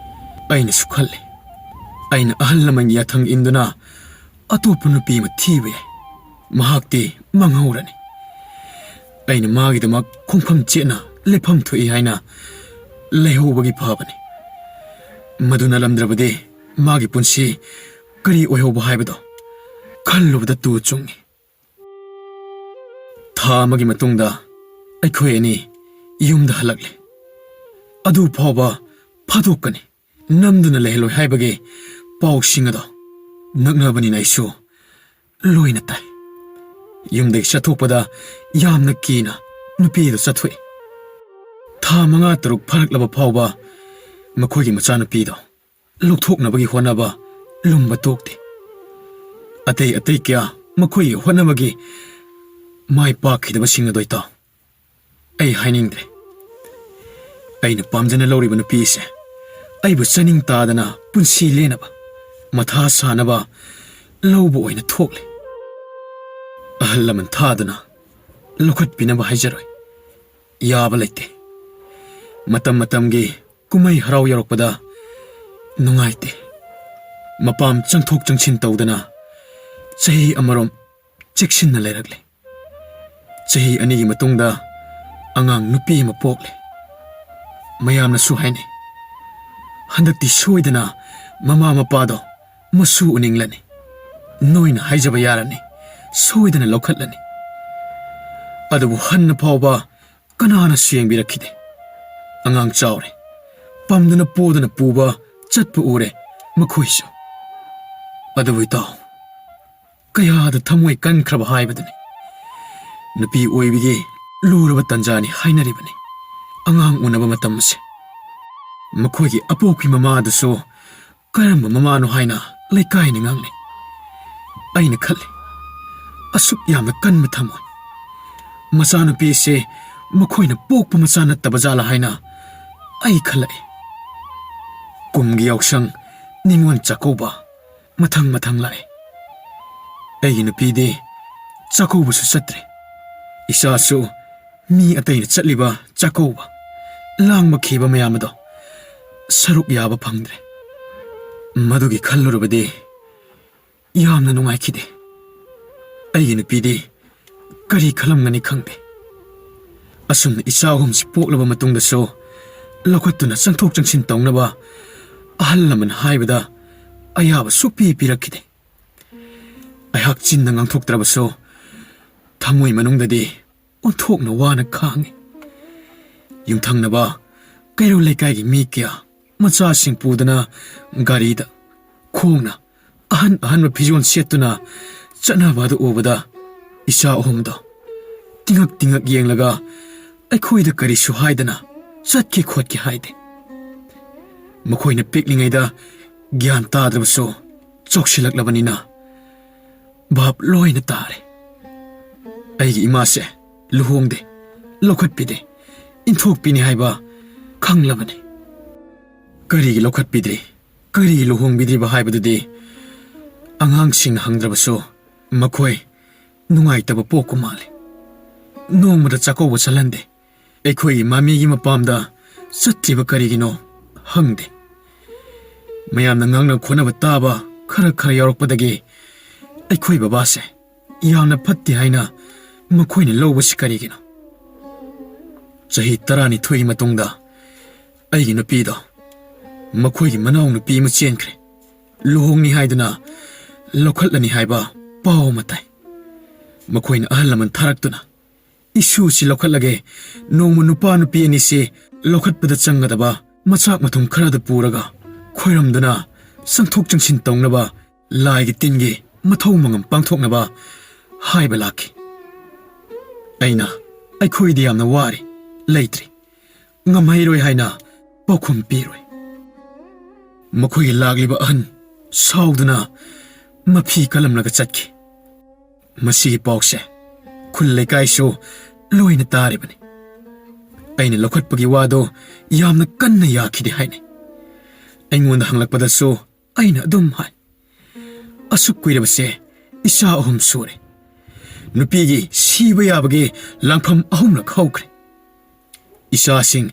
ꯑꯩꯅꯁꯨ ꯈꯜꯂꯤ. ꯑꯩꯅ ꯑꯍꯜ ꯂꯃꯟꯒꯤ ꯌꯥꯊꯪ ꯏꯟꯗꯨꯅ ꯑꯇꯣꯞꯄ ꯅꯨꯄꯤ ꯑꯃ ꯊꯤꯕ ꯌꯥꯏ. ꯃꯍꯥꯛꯇꯤ ꯃꯥꯡꯍꯧꯔꯅꯤ. ꯑꯩꯅ ꯃꯥꯒꯤꯗꯃꯛ ꯈꯣꯡꯐꯝ ꯆꯦꯠꯅ ꯂꯦꯞꯐꯝ ꯊꯣꯛꯏ ꯍꯥꯏꯅ ꯂꯩꯍꯧꯕꯒꯤ ꯐꯕꯅꯤ. ꯃꯗꯨ ꯅꯠꯂꯝꯗ꯭ꯔꯕꯗꯤ ꯃꯥꯒꯤ ꯄꯨꯟꯁꯤ ꯀꯔꯤ ꯑꯣꯏꯍꯧꯕ ꯍꯥꯏꯕꯗꯣ ꯈꯜꯂꯨꯕꯗ ꯇꯨ ꯆꯨꯡꯉꯤ. ꯊꯥ ꯑꯃꯒꯤ ꯃꯇꯨꯡꯗ ꯑꯩꯈꯣꯏ ꯑꯅꯤ ꯌꯨꯝꯗ ꯍꯜꯂꯛꯂꯦ. ꯑꯗꯨ ꯐꯥꯎꯕ ꯐꯥꯗꯣꯛꯀꯅꯤ, ꯅꯝꯗꯨꯅ ꯂꯩꯍꯜꯂꯣꯏ ꯍꯥꯏꯕꯒꯤ ꯄꯥꯎꯁꯤꯡ ꯑꯗꯣ ꯅꯛꯅꯕꯅꯤꯅ ꯑꯩꯁꯨ ꯂꯣꯏꯅ ꯇꯥꯏ. ꯌꯨꯝꯗꯒꯤ ꯆꯠꯊꯣꯛꯄꯗ ꯌꯥꯝꯅ ꯀꯤꯅ ꯅꯨꯄꯤꯗꯨ ꯆꯠꯊꯣꯛꯏ꯫ ꯊꯥ 5-6 ꯐꯥꯔꯛꯂꯕ ꯐꯥꯎꯕ ꯃꯈꯣꯏꯒꯤ ꯃꯆꯥꯅꯨꯄꯤꯗꯣ ꯂꯧꯊꯣꯛꯅꯕꯒꯤ ꯍꯣꯠꯅꯕ ꯂꯨꯝꯕ ꯇꯣꯛꯇꯦ꯫ ꯑꯇꯩ ꯀꯌꯥ ꯃꯈꯣꯏꯒꯤ ꯍꯣꯠꯅꯕꯒꯤ ꯃꯥꯏ ꯄꯥꯛꯈꯤꯗꯕꯁꯤꯡ ꯑꯗꯨ ꯏꯇꯥꯎ ꯑꯩ ꯍꯥꯏꯅꯤꯡꯗ꯭ꯔꯦ꯫ ꯑꯩꯅ ꯄꯥꯝꯖꯅ ꯂꯧꯔꯤꯕ ꯅꯨꯄꯤꯁꯦ ꯑꯩꯕꯨ ꯆꯥꯅꯤꯡ ꯇꯥꯗꯅ ꯄꯨꯟꯁꯤ ꯂꯦꯟꯅꯕ ꯃꯊꯥ ꯁꯥꯅꯕ ꯂꯧꯕ ꯑꯣꯏꯅ ꯊꯣꯛꯂꯦ꯫ ꯑꯍꯜ ꯂꯃꯟ ꯊꯥꯗꯨꯅ ꯂꯧꯈꯠꯄꯤꯅꯕ ꯍꯥꯏꯖꯔꯣꯏ, ꯌꯥꯕ ꯂꯩꯇꯦ꯫ ꯃꯇꯝꯒꯤ ꯀꯨꯝꯍꯩ ꯍꯔꯥꯎ ꯌꯧꯔꯛꯄꯗ ꯅꯨꯡꯉꯥꯏꯇꯦ꯫ ꯃꯄꯥꯝ ꯆꯪꯊꯣꯛ ꯆꯪꯁꯤꯟ ꯇꯧꯗꯅ ꯆꯍꯤ ꯑꯃꯔꯣꯝ ꯆꯦꯛꯁꯤꯟꯅ ꯂꯩꯔꯛꯂꯦ꯫ ꯆꯍꯤ 2ꯒꯤ ꯃꯇꯨꯡꯗ ꯑꯉꯥꯡ ꯅꯨꯄꯤ ꯑꯃ ꯄꯣꯛꯂꯦ꯫ ꯃꯌꯥꯝꯅꯁꯨ ꯍꯥꯏꯅꯩ, ꯍꯟꯗꯛꯇꯤ ꯁꯣꯏꯗꯅ ꯃꯃꯥ ꯃꯄꯥꯗꯣ ꯃꯁꯨ ꯎꯅꯤꯡꯂꯅꯤ, ꯅꯣꯏꯅ ꯍꯥꯏꯖꯕ ꯌꯥꯔꯅꯤ, ꯁꯣꯏꯗꯅ ꯂꯧꯈꯠꯂꯅꯤ꯫ ꯑꯗꯨꯕꯨ ꯍꯟꯅ ꯐꯥꯎꯕ ꯀꯅꯥꯅꯁꯨ ꯌꯦꯡꯕꯤꯔꯛꯈꯤꯗꯦ꯫ ꯑꯉꯥꯡ ꯆꯥꯎꯔꯦ, ꯄꯝꯗꯅ ꯄꯣꯗꯅ ꯄꯨꯕ ꯆꯠꯄ ꯎꯔꯦ ꯃꯈꯣꯏꯁꯨ꯫ ꯑꯗꯨꯕꯨ ꯏꯇꯥꯎ, ꯀꯌꯥꯗ ꯊꯃꯣꯏ ꯀꯟꯈ꯭ꯔꯕ ꯍꯥꯏꯕꯗꯨꯅꯤ꯫ ꯅꯨꯄꯤ ꯑꯣꯏꯕꯒꯤ ꯂꯨꯔꯕ ꯇꯟꯖꯥꯅꯤ ꯍꯥꯏꯅꯔꯤꯕꯅꯤ ꯑꯉꯥꯡ ꯎꯅꯕ ꯃꯇꯝ ꯑꯁꯦ꯫ ꯃꯈꯣꯏꯒꯤ ꯑꯄꯣꯛꯄꯤ ꯃꯃꯥꯗꯨꯁꯨ ꯀꯔꯝꯕ ꯃꯃꯥꯅꯣ ꯍꯥꯏꯅ ꯂꯩꯀꯥꯏꯅ ꯉꯥꯡꯅꯩ꯫ ꯑꯩꯅ ꯈꯜꯂꯤ, ꯑꯁꯨꯛ ꯌꯥꯝꯅ ꯀꯟꯕ ꯊꯃꯣꯏ, ꯃꯆꯥꯅꯨꯄꯤꯁꯦ ꯃꯈꯣꯏꯅ ꯄꯣꯛꯄ ꯃꯆꯥ ꯅꯠꯇꯕ ꯖꯥꯠꯂꯥ ꯍꯥꯏꯅ ꯑꯩ ꯈꯜꯂꯛꯏ꯫ ꯀꯨꯝꯒꯤ ꯌꯥꯎꯁꯪ, ꯅꯤꯉꯣꯜ ꯆꯥꯛꯀꯧꯕ ꯃꯊꯪ ꯂꯥꯛꯑꯦ꯫ ꯑꯩꯒꯤ ꯅꯨꯄꯤꯗꯤ ꯆꯥꯛꯀꯧꯕꯁꯨ ꯆꯠꯇ꯭ꯔꯦ꯫ ꯏꯆꯥꯁꯨ ꯃꯤ ꯑꯇꯩꯅ ꯆꯠꯂꯤꯕ ꯆꯥꯛꯀꯧꯕ, ꯂꯥꯡꯕ ꯈꯤꯕ ꯃꯌꯥꯝ ꯑꯗꯣ ꯁꯔꯨꯛ ꯌꯥꯕ ꯐꯪꯗ꯭ꯔꯦ꯫ ꯃꯗꯨꯒꯤ ꯈꯜꯂꯨꯔꯕꯗꯤ ꯌꯥꯝꯅ ꯅꯨꯡꯉꯥꯏꯈꯤꯗꯦ꯫ ꯑꯩꯒꯤ ꯅꯨꯄꯤꯗꯤ ꯀꯔꯤ ꯈꯜꯂꯝꯒꯅꯤ ꯈꯪꯗꯦ꯫ ꯑꯁꯨꯝꯅ ꯏꯆꯥ 3ꯁꯤ ꯄꯣꯛꯂꯕ ꯃꯇꯨꯡꯗꯁꯨ ꯂꯧꯈꯠꯇꯨꯅ ꯆꯪꯊꯣꯛ ꯆꯪꯁꯤꯟ ꯇꯧꯅꯕ ꯑꯍꯜ ꯂꯃꯟ ꯍꯥꯏꯕꯗ ꯑꯌꯥꯕ ꯁꯨꯛꯄꯤ ꯄꯤꯔꯛꯈꯤꯗꯦ꯫ ꯑꯩꯍꯥꯛ ꯆꯤꯟꯅ ꯉꯥꯡꯊꯣꯛꯇ꯭ꯔꯕꯁꯨ ꯊꯃꯣꯏ ꯃꯅꯨꯡꯗꯗꯤ ꯑꯣꯟꯊꯣꯛꯅ ꯋꯥꯅ ꯈꯥꯡꯉꯤ꯫ ꯌꯨꯝꯊꯪꯅꯕ ꯀꯩꯔꯣꯜ ꯂꯩꯀꯥꯏꯒꯤ ꯃꯤ ꯀꯌꯥ ꯃꯆꯥꯁꯤꯡ ꯄꯨꯗꯨꯅ ꯒꯥꯔꯤꯗ, ꯈꯣꯡꯅ ꯑꯍꯟꯕ ꯐꯤꯖꯣꯜ ꯁꯦꯠꯇꯨꯅ ꯆꯠꯅꯕ ꯑꯗꯨ ꯎꯕꯗ ꯏꯆꯥ 3ꯗꯣ ꯇꯤꯉꯛ ꯌꯦꯡꯂꯒ ꯑꯩꯈꯣꯏꯗ ꯀꯔꯤꯁꯨ ꯍꯥꯏꯗꯅ ꯆꯠꯀꯦ ꯈꯣꯠꯀꯦ ꯍꯥꯏꯗꯦ꯫ ꯃꯈꯣꯏꯅ ꯄꯤꯛꯂꯤꯉꯩꯗ ꯒ꯭ꯌꯥꯟ ꯇꯥꯗ꯭ꯔꯕꯁꯨ ꯆꯥꯎꯁꯤꯜꯂꯛꯂꯕꯅꯤꯅ ꯚꯥꯞ ꯂꯣꯏꯅ ꯇꯥꯔꯦ꯫ ꯑꯩꯒꯤ ꯏꯃꯥꯁꯦ ꯂꯨꯍꯣꯡꯗꯦ, ꯂꯧꯈꯠꯄꯤꯗꯦ, ꯏꯟꯊꯣꯛꯄꯤꯅꯤ ꯍꯥꯏꯕ ꯈꯪꯂꯕꯅꯤ꯫ ꯀꯔꯤꯒꯤ ꯂꯧꯈꯠꯄꯤꯗ꯭ꯔꯤ, ꯀꯔꯤꯒꯤ ꯂꯨꯍꯣꯡꯕꯤꯗ꯭ꯔꯤꯕ ꯍꯥꯏꯕꯗꯨꯗꯤ ꯑꯉꯥꯡꯁꯤꯡꯅ ꯍꯪꯗ꯭ꯔꯕꯁꯨ ꯃꯈꯣꯏ ꯅꯨꯡꯉꯥꯏꯇꯕ ꯄꯣꯛꯄ ꯃꯥꯜꯂꯤ꯫ ꯅꯣꯡꯃꯗ ꯆꯥꯛꯀꯧꯕ ꯆꯠꯍꯟꯗꯦ, ꯑꯩꯈꯣꯏꯒꯤ ꯃꯃꯤꯒꯤ ꯃꯄꯥꯝꯗ ꯆꯠꯇ꯭ꯔꯤꯕ ꯀꯔꯤꯒꯤꯅꯣ ꯍꯪꯗꯦ꯫ ꯃꯌꯥꯝꯅ ꯉꯥꯡꯅ ꯈꯣꯠꯅꯕ ꯇꯥꯕ ꯈꯔ ꯌꯥꯎꯔꯛꯄꯗꯒꯤ ꯑꯩꯈꯣꯏ ꯕꯕꯥꯁꯦ ꯌꯥꯝꯅ ꯐꯠꯇꯦ ꯍꯥꯏꯅ ꯃꯈꯣꯏꯅ ꯂꯧꯕꯁꯤ ꯀꯔꯤꯒꯤꯅꯣ? ꯆꯍꯤ 12ꯒꯤ ꯃꯇꯨꯡꯗ ꯑꯩꯒꯤ ꯅꯨꯄꯤꯗꯣ ꯃꯈꯣꯏꯒꯤ ꯃꯅꯥꯎ ꯅꯨꯄꯤ ꯑꯃ ꯆꯦꯟꯈ꯭ꯔꯦ꯫ ꯂꯨꯍꯣꯡꯅꯤ ꯍꯥꯏꯗꯨꯅ ꯂꯧꯈꯠꯂꯅꯤ ꯍꯥꯏꯕ ꯄꯥꯎ ꯑꯃ ꯇꯥꯏ꯫ ꯃꯈꯣꯏꯅ ꯑꯍꯜ ꯂꯃꯟ ꯊꯥꯔꯛꯇꯨꯅ ꯏꯁꯨꯁꯤ ꯂꯧꯈꯠꯂꯒꯦ, ꯅꯣꯡꯃ ꯅꯨꯄꯥ ꯅꯨꯄꯤ ꯑꯅꯤꯁꯤ ꯂꯧꯈꯠꯄꯗ ꯆꯪꯒꯗꯕ ꯃꯆꯥꯛ ꯃꯊꯨꯝ ꯈꯔꯗ ꯄꯨꯔꯒ ꯈꯣꯏꯔꯝꯗꯨꯅ ꯆꯪꯊꯣꯛ ꯆꯪꯁꯤꯟ ꯇꯧꯅꯕ, ꯂꯥꯏꯒꯤ ꯇꯤꯟꯒꯤ ꯃꯊꯧ ꯃꯉꯝ ꯄꯥꯡꯊꯣꯛꯅꯕ ꯍꯥꯏꯕ ꯂꯥꯛꯈꯤ꯫ ꯑꯩꯅ ꯑꯩꯈꯣꯏꯗꯤ ꯌꯥꯝꯅ ꯋꯥꯔꯤ, ꯂꯩꯇ꯭ꯔꯤ, ꯉꯝꯍꯩꯔꯣꯏ ꯍꯥꯏꯅ ꯄꯥꯎꯈꯨꯝ ꯄꯤꯔꯣꯏ꯫ ꯃꯈꯣꯏꯒꯤ ꯂꯥꯛꯂꯤꯕ ꯑꯍꯟ ꯁꯥꯎꯗꯨꯅ ꯃꯐꯤ ꯀꯜꯂꯝꯂꯒ ꯆꯠꯈꯤ꯫ ꯃꯁꯤꯒꯤ ꯄꯥꯎꯁꯦ ꯈꯨꯜ ꯂꯩꯀꯥꯏꯁꯨ ꯂꯣꯏꯅ ꯇꯥꯔꯤꯕꯅꯤ꯫ ꯑꯩꯅ ꯂꯧꯈꯠꯄꯒꯤ ꯋꯥꯗꯣ ꯌꯥꯝꯅ ꯀꯟꯅ ꯌꯥꯈꯤꯗꯦ ꯍꯥꯏꯅꯩ꯫ ꯑꯩꯉꯣꯟꯗ ꯍꯪꯂꯛꯄꯗꯁꯨ ꯑꯩꯅ ꯑꯗꯨꯝ ꯍꯥꯏ, ꯑꯁꯨꯛ ꯀꯨꯏꯔꯕꯁꯦ ꯏꯆꯥ 3 ꯁꯨꯔꯦ꯫ ꯅꯨꯄꯤꯒꯤ ꯁꯤꯕ ꯌꯥꯕꯒꯤ ꯂꯥꯡꯐꯝ 3ꯔꯛ ꯍꯧꯈ꯭ꯔꯦ꯫ ꯏꯆꯥꯁꯤꯡ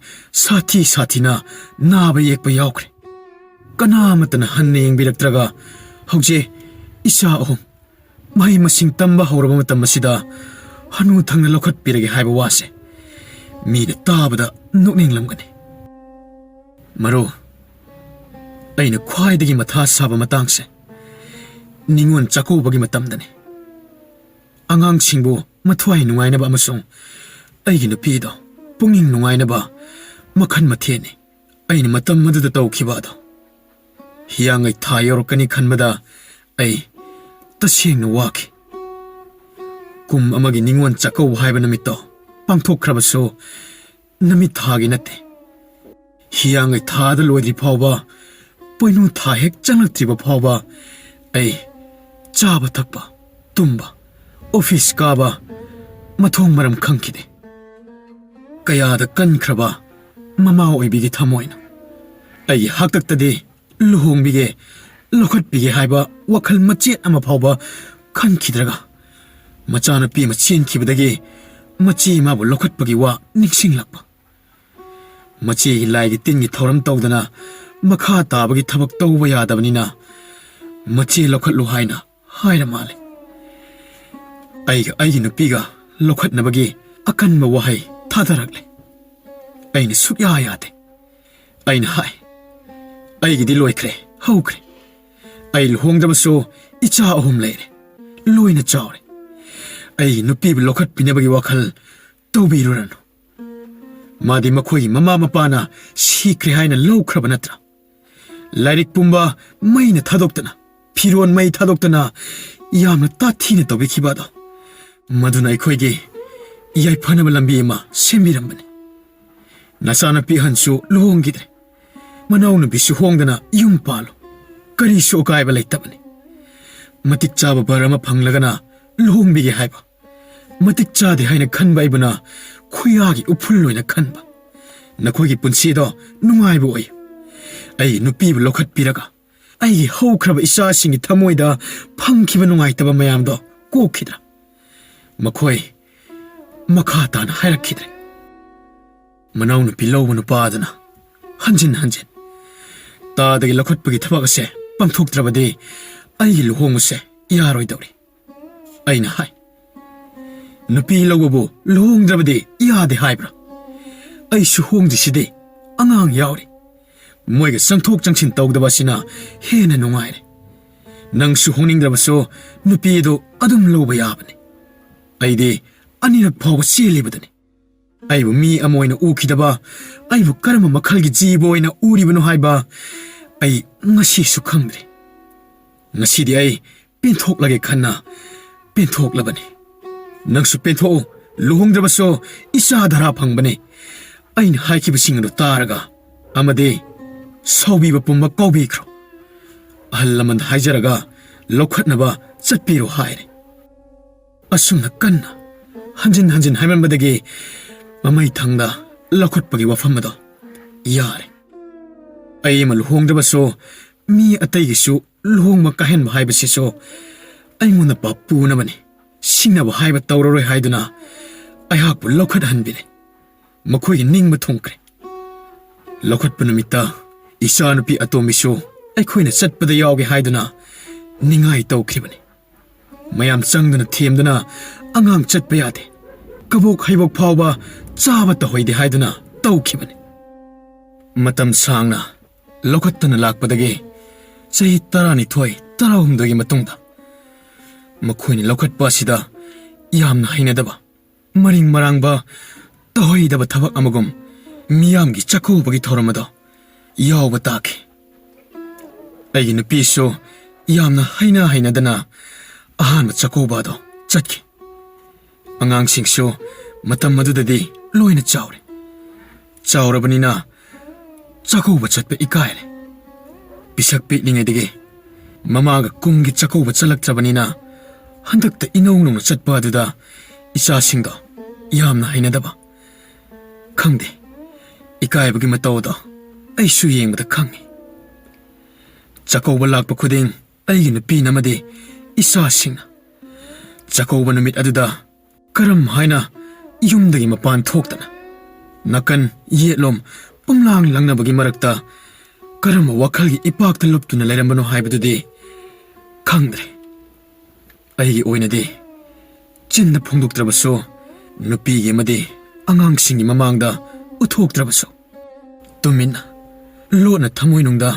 ꯁꯥꯊꯤꯅ ꯅꯥꯕ ꯌꯦꯛꯄ ꯌꯥꯎꯈ꯭ꯔꯦ꯫ ꯀꯅꯥꯃꯠꯇꯅ ꯍꯟꯅ ꯌꯦꯡꯕꯤꯔꯛꯇ꯭ꯔꯒ ꯍꯧꯖꯤꯛ ꯏꯆꯥ 3 ꯃꯍꯩ ꯃꯁꯤꯡ ꯇꯝꯕ ꯍꯧꯔꯕ ꯃꯇꯝ ꯑꯁꯤꯗ ꯍꯅꯨꯊꯪꯅ ꯂꯧꯈꯠꯄꯤꯔꯒꯦ ꯍꯥꯏꯕ ꯋꯥꯁꯦ ꯃꯤꯅ ꯇꯥꯕꯗ ꯅꯣꯛꯅꯤꯡꯂꯝꯒꯅꯤ꯫ ꯃꯔꯨ, ꯑꯩꯅ ꯈ꯭ꯋꯥꯏꯗꯒꯤ ꯃꯊꯥ ꯁꯥꯕ ꯃꯇꯥꯡꯁꯦ ꯅꯤꯉꯣꯜ ꯆꯥꯛꯀꯧꯕꯒꯤ ꯃꯇꯝꯗꯅꯤ꯫ ꯑꯉꯥꯡꯁꯤꯡꯕꯨ ꯃꯊ꯭ꯋꯥꯏ ꯅꯨꯡꯉꯥꯏꯅꯕ ꯑꯃꯁꯨꯡ ꯑꯩꯒꯤ ꯅꯨꯄꯤꯗꯣ ꯄꯨꯛꯅꯤꯡ ꯅꯨꯡꯉꯥꯏꯅꯕ ꯃꯈꯜ ꯃꯊꯦꯜꯅꯤ ꯑꯩꯅ ꯃꯇꯝ ꯑꯗꯨꯗ ꯇꯧꯈꯤꯕ ꯑꯗꯣ꯫ ꯍꯤꯌꯥꯡꯒꯩ ꯊꯥ ꯌꯧꯔꯛꯀꯅꯤ ꯈꯟꯕꯗ ꯑꯩ ꯇꯁꯦꯡꯅ ꯋꯥꯈꯤ꯫ ꯀꯨꯝ ꯑꯃꯒꯤ ꯅꯤꯡꯉꯣꯜ ꯆꯥꯛꯀꯧꯕ ꯍꯥꯏꯕ ꯅꯨꯃꯤꯠꯇꯣ ꯄꯥꯡꯊꯣꯛꯈ꯭ꯔꯕꯁꯨ ꯅꯨꯃꯤꯠ ꯊꯥꯒꯤ ꯅꯠꯇꯦ꯫ ꯍꯤꯌꯥꯡꯒꯩ ꯊꯥꯗ ꯂꯣꯏꯗ꯭ꯔꯤ ꯐꯥꯎꯕ, ꯄꯣꯏꯅꯨ ꯊꯥ ꯍꯦꯛ ꯆꯪꯂꯛꯇ꯭ꯔꯤꯕ ꯐꯥꯎꯕ ꯑꯩ ꯆꯥꯕ ꯊꯛꯄ, ꯇꯨꯝꯕ, ꯑꯣꯐꯤꯁ ꯀꯥꯕ ꯃꯊꯣꯡ ꯃꯔꯝ ꯈꯪꯈꯤꯗꯦ꯫ ꯀꯌꯥꯗ ꯀꯟꯈ꯭ꯔꯕ ꯃꯃꯥ ꯑꯣꯏꯕꯤꯒꯤ ꯊꯃꯣꯏꯅ ꯑꯩꯒꯤ ꯍꯥꯛꯇꯛꯇꯗꯤ ꯂꯨꯍꯣꯡꯕꯤꯒꯦ, ꯂꯧꯈꯠꯄꯤꯒꯦ ꯍꯥꯏꯕ ꯋꯥꯈꯜ ꯃꯆꯦꯠ ꯑꯃ ꯐꯥꯎꯕ ꯈꯟꯈꯤꯗ꯭ꯔꯒ ꯃꯆꯥꯅꯨꯄꯤ ꯑꯃ ꯆꯦꯟꯈꯤꯕꯗꯒꯤ ꯃꯆꯦ ꯃꯥꯕꯨ ꯂꯧꯈꯠꯄꯒꯤ ꯋꯥ ꯅꯤꯡꯁꯤꯡꯂꯛꯄ꯫ ꯃꯆꯦꯒꯤ ꯂꯥꯏꯒꯤ ꯇꯤꯟꯒꯤ ꯊꯧꯔꯝ ꯇꯧꯗꯅ ꯃꯈꯥ ꯇꯥꯕꯒꯤ ꯊꯕꯛ ꯇꯧꯕ ꯌꯥꯗꯕꯅꯤꯅ ꯃꯆꯦ ꯂꯧꯈꯠꯂꯨ ꯍꯥꯏꯅ ꯍꯥꯏꯔ ꯃꯥꯜꯂꯦ꯫ ꯑꯩꯒꯤ ꯅꯨꯄꯤꯒ ꯂꯧꯈꯠꯅꯕꯒꯤ ꯑꯀꯟꯕ ꯋꯥꯍꯩ ꯊꯥꯗꯔꯛꯂꯦ꯫ ꯑꯩꯅ ꯁꯨꯛꯌꯥ ꯌꯥꯗꯦ꯫ ꯑꯩꯅ ꯍꯥꯏ, ꯑꯩꯒꯤꯗꯤ ꯂꯣꯏꯈ꯭ꯔꯦ, ꯍꯧꯈ꯭ꯔꯦ꯫ ꯑꯩ ꯂꯨꯍꯣꯡꯗ꯭ꯔꯕꯁꯨ ꯏꯆꯥ 3 ꯂꯩꯔꯦ, ꯂꯣꯏꯅ ꯆꯥꯎꯔꯦ꯫ ꯑꯩꯒꯤ ꯅꯨꯄꯤꯕꯨ ꯂꯧꯈꯠꯄꯤꯅꯕꯒꯤ ꯋꯥꯈꯜ ꯇꯧꯕꯤꯔꯨꯔꯅꯨ꯫ ꯃꯥꯗꯤ ꯃꯈꯣꯏꯒꯤ ꯃꯃꯥ ꯃꯄꯥꯅ ꯁꯤꯈ꯭ꯔꯦ ꯍꯥꯏꯅ ꯂꯧꯈ꯭ꯔꯕ ꯅꯠꯇ꯭ꯔꯥ? ꯂꯥꯏꯔꯤꯛ ꯄꯨꯝꯕ ꯃꯩꯅ ꯊꯥꯗꯣꯛꯇꯅ, ꯐꯤꯔꯣꯟ ꯃꯩ ꯊꯥꯗꯣꯛꯇꯅ ꯌꯥꯝꯅ ꯇꯥꯊꯤꯅ ꯇꯧꯕꯤꯈꯤꯕ ꯑꯗꯣ, ꯃꯗꯨꯅ ꯑꯩꯈꯣꯏꯒꯤ ꯌꯥꯏꯐꯅꯕ ꯂꯝꯕꯤ ꯑꯃ ꯁꯦꯝꯕꯤꯔꯝꯕꯅꯤ꯫ ꯅꯆꯥꯅꯨꯄꯤ ꯑꯍꯟꯁꯨ ꯂꯨꯍꯣꯡꯈꯤꯗ꯭ꯔꯦ, ꯃꯅꯥꯎꯅꯨꯄꯤꯁꯨ ꯍꯣꯡꯗꯅ ꯌꯨꯝ ꯄꯥꯜꯂꯨ, ꯀꯔꯤꯁꯨ ꯑꯀꯥꯏꯕ ꯂꯩꯇꯕꯅꯤ꯫ ꯃꯇꯤꯛ ꯆꯥꯕ ꯚꯔ ꯑꯃ ꯐꯪꯂꯒꯅ ꯂꯨꯍꯣꯡꯕꯤꯒꯦ ꯍꯥꯏꯕ, ꯃꯇꯤꯛ ꯆꯥꯗꯦ ꯍꯥꯏꯅ ꯈꯟꯕ ꯑꯩꯕꯨꯅ ꯈꯨꯌꯥꯒꯤ ꯎꯐꯨꯜ ꯑꯣꯏꯅ ꯈꯟꯕ꯫ ꯅꯈꯣꯏꯒꯤ ꯄꯨꯟꯁꯤꯗꯣ ꯅꯨꯡꯉꯥꯏꯕ ꯑꯣꯏꯌꯨ꯫ ꯑꯩꯒꯤ ꯅꯨꯄꯤꯕꯨ ꯂꯧꯈꯠꯄꯤꯔꯒ ꯑꯩꯒꯤ ꯍꯧꯈ꯭ꯔꯕ ꯏꯆꯥꯁꯤꯡꯒꯤ ꯊꯃꯣꯏꯗ ꯐꯪꯈꯤꯕ ꯅꯨꯡꯉꯥꯏꯇꯕ ꯃꯌꯥꯝꯗꯣ ꯀꯣꯛꯈꯤꯗ꯭ꯔꯥ? ꯃꯈꯣꯏ ꯃꯈꯥ ꯇꯥꯅ ꯍꯥꯏꯔꯛꯈꯤꯗ꯭ꯔꯦ꯫ ꯃꯅꯥꯎꯅꯨꯄꯤ ꯂꯧꯕ ꯅꯨꯄꯥꯗꯨꯅ ꯍꯟꯖꯤꯟ ꯍꯟꯖꯤꯟ ꯇꯥꯗꯒꯤ ꯂꯧꯈꯠꯄꯒꯤ ꯊꯕꯛ ꯑꯁꯦ ꯄꯥꯡꯊꯣꯛꯇ꯭ꯔꯕꯗꯤ ꯑꯩꯒꯤ ꯂꯨꯍꯣꯡꯕꯁꯦ ꯌꯥꯔꯣꯏꯗꯧꯔꯤ꯫ ꯑꯩꯅ ꯍꯥꯏ, ꯅꯨꯄꯤ ꯂꯧꯕꯕꯨ ꯂꯨꯍꯣꯡꯗ꯭ꯔꯕꯗꯤ ꯌꯥꯗꯦ ꯍꯥꯏꯕ꯭ꯔꯥ? ꯑꯩꯁꯨ ꯍꯣꯡꯗ꯭ꯔꯤꯁꯤꯗꯤ ꯑꯉꯥꯡ ꯌꯥꯎꯔꯤ꯫ ꯃꯣꯏꯒ ꯆꯪꯊꯣꯛ ꯆꯪꯁꯤꯟ ꯇꯧꯗꯕ ꯑꯁꯤꯅ ꯍꯦꯟꯅ ꯅꯨꯡꯉꯥꯏꯔꯦ꯫ ꯅꯪꯁꯨ ꯍꯣꯡꯅꯤꯡꯗ꯭ꯔꯕꯁꯨ ꯅꯨꯄꯤꯗꯨ ꯑꯗꯨꯝ ꯂꯧꯕ ꯌꯥꯕꯅꯤ꯫ ꯑꯩꯗꯤ ꯑꯅꯤꯔꯛ ꯐꯥꯎꯕ ꯆꯦꯜꯂꯤꯕꯗꯨꯅꯤ꯫ ꯑꯩꯕꯨ ꯃꯤ ꯑꯃ ꯑꯣꯏꯅ ꯎꯈꯤꯗꯕ, ꯑꯩꯕꯨ ꯀꯔꯝꯕ ꯃꯈꯜꯒꯤ ꯖꯤꯕ ꯑꯣꯏꯅ ꯎꯔꯤꯕꯅꯣ ꯍꯥꯏꯕ ꯑꯩ ꯉꯁꯤꯁꯨ ꯈꯪꯗ꯭ꯔꯤ꯫ ꯉꯁꯤꯗꯤ ꯑꯩ ꯄꯦꯟꯊꯣꯛꯂꯒꯦ ꯈꯟꯅ ꯄꯦꯟꯊꯣꯛꯂꯕꯅꯤ꯫ ꯅꯪꯁꯨ ꯄꯦꯟꯊꯣꯛꯎ, ꯂꯨꯍꯣꯡꯗ꯭ꯔꯕꯁꯨ ꯏꯆꯥ ꯙꯔꯥ ꯐꯪꯕꯅꯤ꯫ ꯑꯩꯅ ꯍꯥꯏꯈꯤꯕꯁꯤꯡ ꯑꯗꯨ ꯇꯥꯔꯒ ꯑꯃꯗꯤ ꯁꯥꯎꯕꯤꯕ ꯄꯨꯝꯕ ꯀꯥꯎꯕꯤꯈ꯭ꯔꯣ꯫ ꯑꯍꯜ ꯂꯃꯟꯗ ꯍꯥꯏꯖꯔꯒ ꯂꯧꯈꯠꯅꯕ ꯆꯠꯄꯤꯔꯣ ꯍꯥꯏꯔꯦ꯫ ꯑꯁꯨꯝꯅ ꯀꯟꯅ ꯍꯟꯖꯤꯟ ꯍꯟꯖꯤꯟ ꯍꯥꯏꯃꯟꯕꯗꯒꯤ ꯃꯃꯩ ꯊꯪꯗ ꯂꯧꯈꯠꯄꯒꯤ ꯋꯥꯐꯝ ꯑꯗꯣ ꯌꯥꯔꯦ꯫ ꯑꯩ ꯑꯃ ꯂꯨꯍꯣꯡꯗ꯭ꯔꯕꯁꯨ ꯃꯤ ꯑꯇꯩꯒꯤꯁꯨ ꯂꯨꯍꯣꯡꯕ ꯀꯥꯏꯍꯟꯕ ꯍꯥꯏꯕꯁꯤꯁꯨ ꯑꯩꯉꯣꯟꯗ ꯄꯥꯞ ꯄꯨꯅꯕꯅꯤ꯫ ꯁꯤꯡꯅꯕ ꯍꯥꯏꯕ ꯇꯧꯔꯔꯣꯏ ꯍꯥꯏꯗꯨꯅ ꯑꯩꯍꯥꯛꯄꯨ ꯂꯧꯈꯠꯍꯟꯕꯤꯔꯦ꯫ ꯃꯈꯣꯏꯒꯤ ꯅꯤꯡꯕ ꯊꯨꯡꯈ꯭ꯔꯦ꯫ ꯂꯧꯈꯠꯄ ꯅꯨꯃꯤꯠꯇ ꯏꯆꯥꯅꯨꯄꯤ ꯑꯇꯣꯝꯕꯤꯁꯨ ꯑꯩꯈꯣꯏꯅ ꯆꯠꯄꯗ ꯌꯥꯎꯒꯦ ꯍꯥꯏꯗꯨꯅ ꯅꯤꯡꯉꯥꯏ ꯇꯧꯈꯤꯕꯅꯤ꯫ ꯃꯌꯥꯝ ꯆꯪꯗꯨꯅ ꯊꯦꯝꯗꯨꯅ ꯑꯉꯥꯡ ꯆꯠꯄ ꯌꯥꯗꯦ, ꯀꯕꯣꯛ ꯍꯩꯕꯣꯛ ꯐꯥꯎꯕ ꯆꯥꯕ ꯇꯧꯍꯩꯗꯦ ꯍꯥꯏꯗꯨꯅ ꯇꯧꯈꯤꯕꯅꯤ꯫ ꯃꯇꯝ ꯁꯥꯡꯅ ꯂꯧꯈꯠꯇꯨꯅ ꯂꯥꯛꯄꯗꯒꯤ ꯆꯍꯤ 12-13ꯒꯤ ꯃꯇꯨꯡꯗ ꯃꯈꯣꯏꯅ ꯂꯧꯈꯠꯄ ꯑꯁꯤꯗ ꯌꯥꯝꯅ ꯍꯩꯅꯗꯕ, ꯃꯔꯤꯡ ꯃꯔꯥꯡꯕ, ꯇꯧꯍꯩꯗꯕ ꯊꯕꯛ ꯑꯃꯒꯨꯝ ꯃꯤꯌꯥꯝꯒꯤ ꯆꯥꯛꯀꯧꯕꯒꯤ ꯊꯧꯔꯝ ꯑꯗꯣ ꯌꯥꯎꯕ ꯇꯥꯈꯤ꯫ ꯑꯩꯒꯤ ꯅꯨꯄꯤꯁꯨ ꯌꯥꯝꯅ ꯍꯩꯅꯗꯅ ꯑꯍꯥꯟꯕ ꯆꯥꯛꯀꯧꯕ ꯑꯗꯣ ꯆꯠꯈꯤ꯫ ꯑꯉꯥꯡꯁꯤꯡꯁꯨ ꯃꯇꯝ ꯑꯗꯨꯗꯗꯤ ꯂꯣꯏꯅ ꯆꯥꯎꯔꯦ꯫ ꯆꯥꯎꯔꯕꯅꯤꯅ ꯆꯥꯛꯀꯧꯕ ꯆꯠꯄ ꯏꯀꯥꯏꯔꯦ꯫ ꯄꯤꯁꯛ ꯄꯤꯛꯂꯤꯉꯩꯗꯒꯤ ꯃꯃꯥꯒ ꯀꯨꯝꯒꯤ ꯆꯥꯛꯀꯧꯕ ꯆꯠꯂꯛꯇ꯭ꯔꯕꯅꯤನ ꯍꯟꯗꯛꯇ ꯏꯅꯧ ꯅꯧꯅ ꯆꯠꯄ ꯑꯗꯨꯗ ꯏꯆꯥꯁꯤꯡꯗꯣ ꯌꯥꯝꯅ ꯍꯩꯅꯗꯕ, ꯈꯪꯗꯦ, ꯏꯀꯥꯏꯕꯒꯤ ꯃꯇꯧꯗꯣ ꯑꯩꯁꯨ ꯌꯦꯡꯕꯗ ꯈꯪꯉꯤ꯫ ꯆꯥꯛꯀꯧꯕ ꯂꯥꯛꯄ ꯈꯨꯗꯤꯡ ꯑꯩꯒꯤ ꯅꯨꯄꯤꯅ ꯑꯃꯗꯤ ꯏꯆꯥꯁꯤꯡꯅ ꯆꯥꯛꯀꯧꯕ ꯅꯨꯃꯤꯠ ꯑꯗꯨꯗ ꯀꯔꯝ ꯍꯥꯏꯅ ꯌꯨꯝꯗꯒꯤ ꯃꯄꯥꯟ ꯊꯣꯛꯇꯅ ꯅꯥꯀꯟ ꯌꯦꯠꯂꯣꯝ ꯄꯨꯝꯂꯥꯡ ꯂꯪꯅꯕꯒꯤ ꯃꯔꯛꯇ ꯀꯔꯝꯕ ꯋꯥꯈꯜꯒꯤ ꯏꯄꯥꯛꯇ ꯂꯨꯞꯇꯨꯅ ꯂꯩꯔꯝꯕꯅꯣ ꯍꯥꯏꯕꯗꯨꯗꯤ ꯈꯪꯗ꯭ꯔꯦ꯫ ꯑꯩꯒꯤ ꯑꯣꯏꯅꯗꯤ ꯆꯤꯟꯅ ꯐꯣꯡꯗꯣꯛꯇ꯭ꯔꯕꯁꯨ, ꯅꯨꯄꯤꯒꯤ ꯑꯃꯗꯤ ꯑꯉꯥꯡꯁꯤꯡꯒꯤ ꯃꯃꯥꯡꯗ ꯎꯠꯊꯣꯛꯇ꯭ꯔꯕꯁꯨ, ꯇꯨꯃꯤꯟꯅ ꯂꯣꯠꯅ ꯊꯃꯣꯏꯅꯨꯡꯗ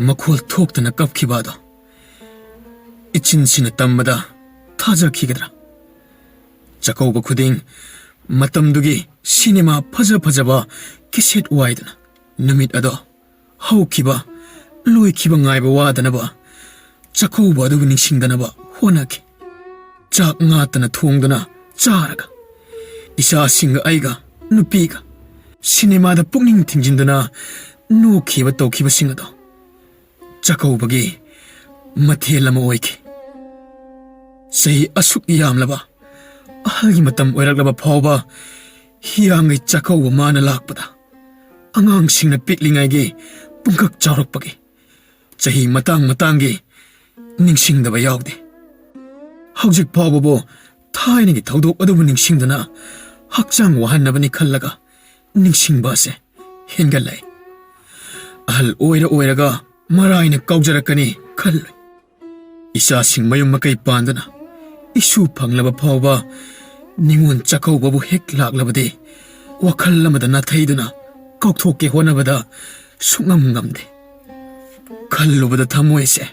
ꯃꯈꯣꯜ ꯊꯣꯛꯇꯅ ꯀꯞꯈꯤꯕ ꯑꯗꯣ ꯏꯆꯤꯟꯁꯤꯅ ꯇꯝꯕꯗ ꯊꯥꯖꯈꯤꯒꯗ꯭ꯔꯥ? ꯆꯥꯛꯀꯧꯕ ꯈꯨꯗꯤꯡ ꯃꯇꯝꯗꯨꯒꯤ ꯁꯤꯅꯦꯃꯥ ꯐꯖꯕ ꯀꯤꯁꯦꯠ ꯋꯥꯏꯗꯅ ꯅꯨꯃꯤꯠ ꯑꯗꯣ ꯍꯧꯈꯤꯕ ꯂꯣꯏꯈꯤꯕ ꯉꯥꯏꯕ ꯋꯥꯗꯅꯕ ꯆꯥꯛꯀꯧꯕ ꯑꯗꯨꯕꯨ ꯅꯤꯡꯁꯤꯡꯗꯅꯕ ꯍꯣꯠꯅꯈꯤ꯫ ꯆꯥꯛ ꯉꯥꯠꯇꯅ ꯊꯣꯡꯗꯨꯅ ꯆꯥꯔꯒ ꯏꯆꯥꯁꯤꯡꯒ ꯑꯩꯒ ꯅꯨꯄꯤꯒ ꯁꯤꯅꯦꯃꯥꯗ ꯄꯨꯛꯅꯤꯡ ꯊꯤꯡꯖꯤꯟꯗꯨꯅ ꯅꯣꯛꯈꯤꯕ ꯇꯧꯈꯤꯕꯁꯤꯡ ꯑꯗꯣ ꯆꯥꯛꯀꯧꯕꯒꯤ ꯃꯊꯦꯜ ꯑꯃ ꯑꯣꯏꯈꯤ꯫ ꯆꯍꯤ ꯑꯁꯨꯛ ꯌꯥꯝꯂꯕ ꯑꯍꯜꯒꯤ ꯃꯇꯝ ꯑꯣꯏꯔꯛꯂꯕ ꯐꯥꯎꯕ ꯍꯤꯌꯥꯡꯒꯩ ꯆꯥꯛꯀꯧꯕ ꯃꯥꯅ ꯂꯥꯛꯄꯗ ꯑꯉꯥꯡꯁꯤꯡꯅ ꯄꯤꯛꯂꯤꯉꯩꯒꯤ ꯄꯨꯡꯀꯛ ꯆꯥꯎꯔꯛꯄꯒꯤ ꯆꯍꯤ ꯃꯇꯥꯡ ꯃꯇꯥꯡꯒꯤ ꯅꯤꯡꯁꯤꯡꯗꯕ ꯌꯥꯎꯗꯦ꯫ ꯍꯧꯖꯤꯛ ꯐꯥꯎꯕꯕꯨ ꯊꯥꯏꯅꯒꯤ ꯊꯧꯗꯣꯛ ꯑꯗꯨꯕꯨ ꯅꯤꯡꯁꯤꯡꯗꯨꯅ ꯍꯛꯆꯥꯡ ꯋꯥꯍꯟꯅꯕꯅꯤ ꯈꯜꯂꯒ ꯅꯤꯡꯁꯤꯡꯕ ꯑꯁꯦ ꯍꯦꯟꯒꯠꯂꯛꯏ꯫ ꯑꯍꯜ ꯑꯣꯏꯔꯒ ꯃꯔꯥꯏꯅ ꯀꯥꯎꯖꯔꯛꯀꯅꯤ ꯈꯜꯂꯣꯏ꯫ ꯏꯆꯥꯁꯤꯡ ꯃꯌꯨꯝ ꯃꯀꯩ ꯄꯥꯟꯗꯨꯅ ꯏꯁꯨ ꯐꯪꯂꯕ ꯐꯥꯎꯕ ꯅꯤꯉꯣꯜ ꯆꯥꯛꯀꯧꯕꯕꯨ ꯍꯦꯛ ꯂꯥꯛꯂꯕꯗꯤ ꯋꯥꯈꯜ ꯑꯃꯗ ꯅꯥꯊꯩꯗꯨꯅ ꯀꯥꯎꯊꯣꯛꯀꯦ ꯍꯣꯠꯅꯕꯗ ꯁꯨꯡꯉꯝ ꯉꯝꯗꯦ꯫ ꯈꯜꯂꯨꯕꯗ ꯊꯃꯣꯏꯁꯦ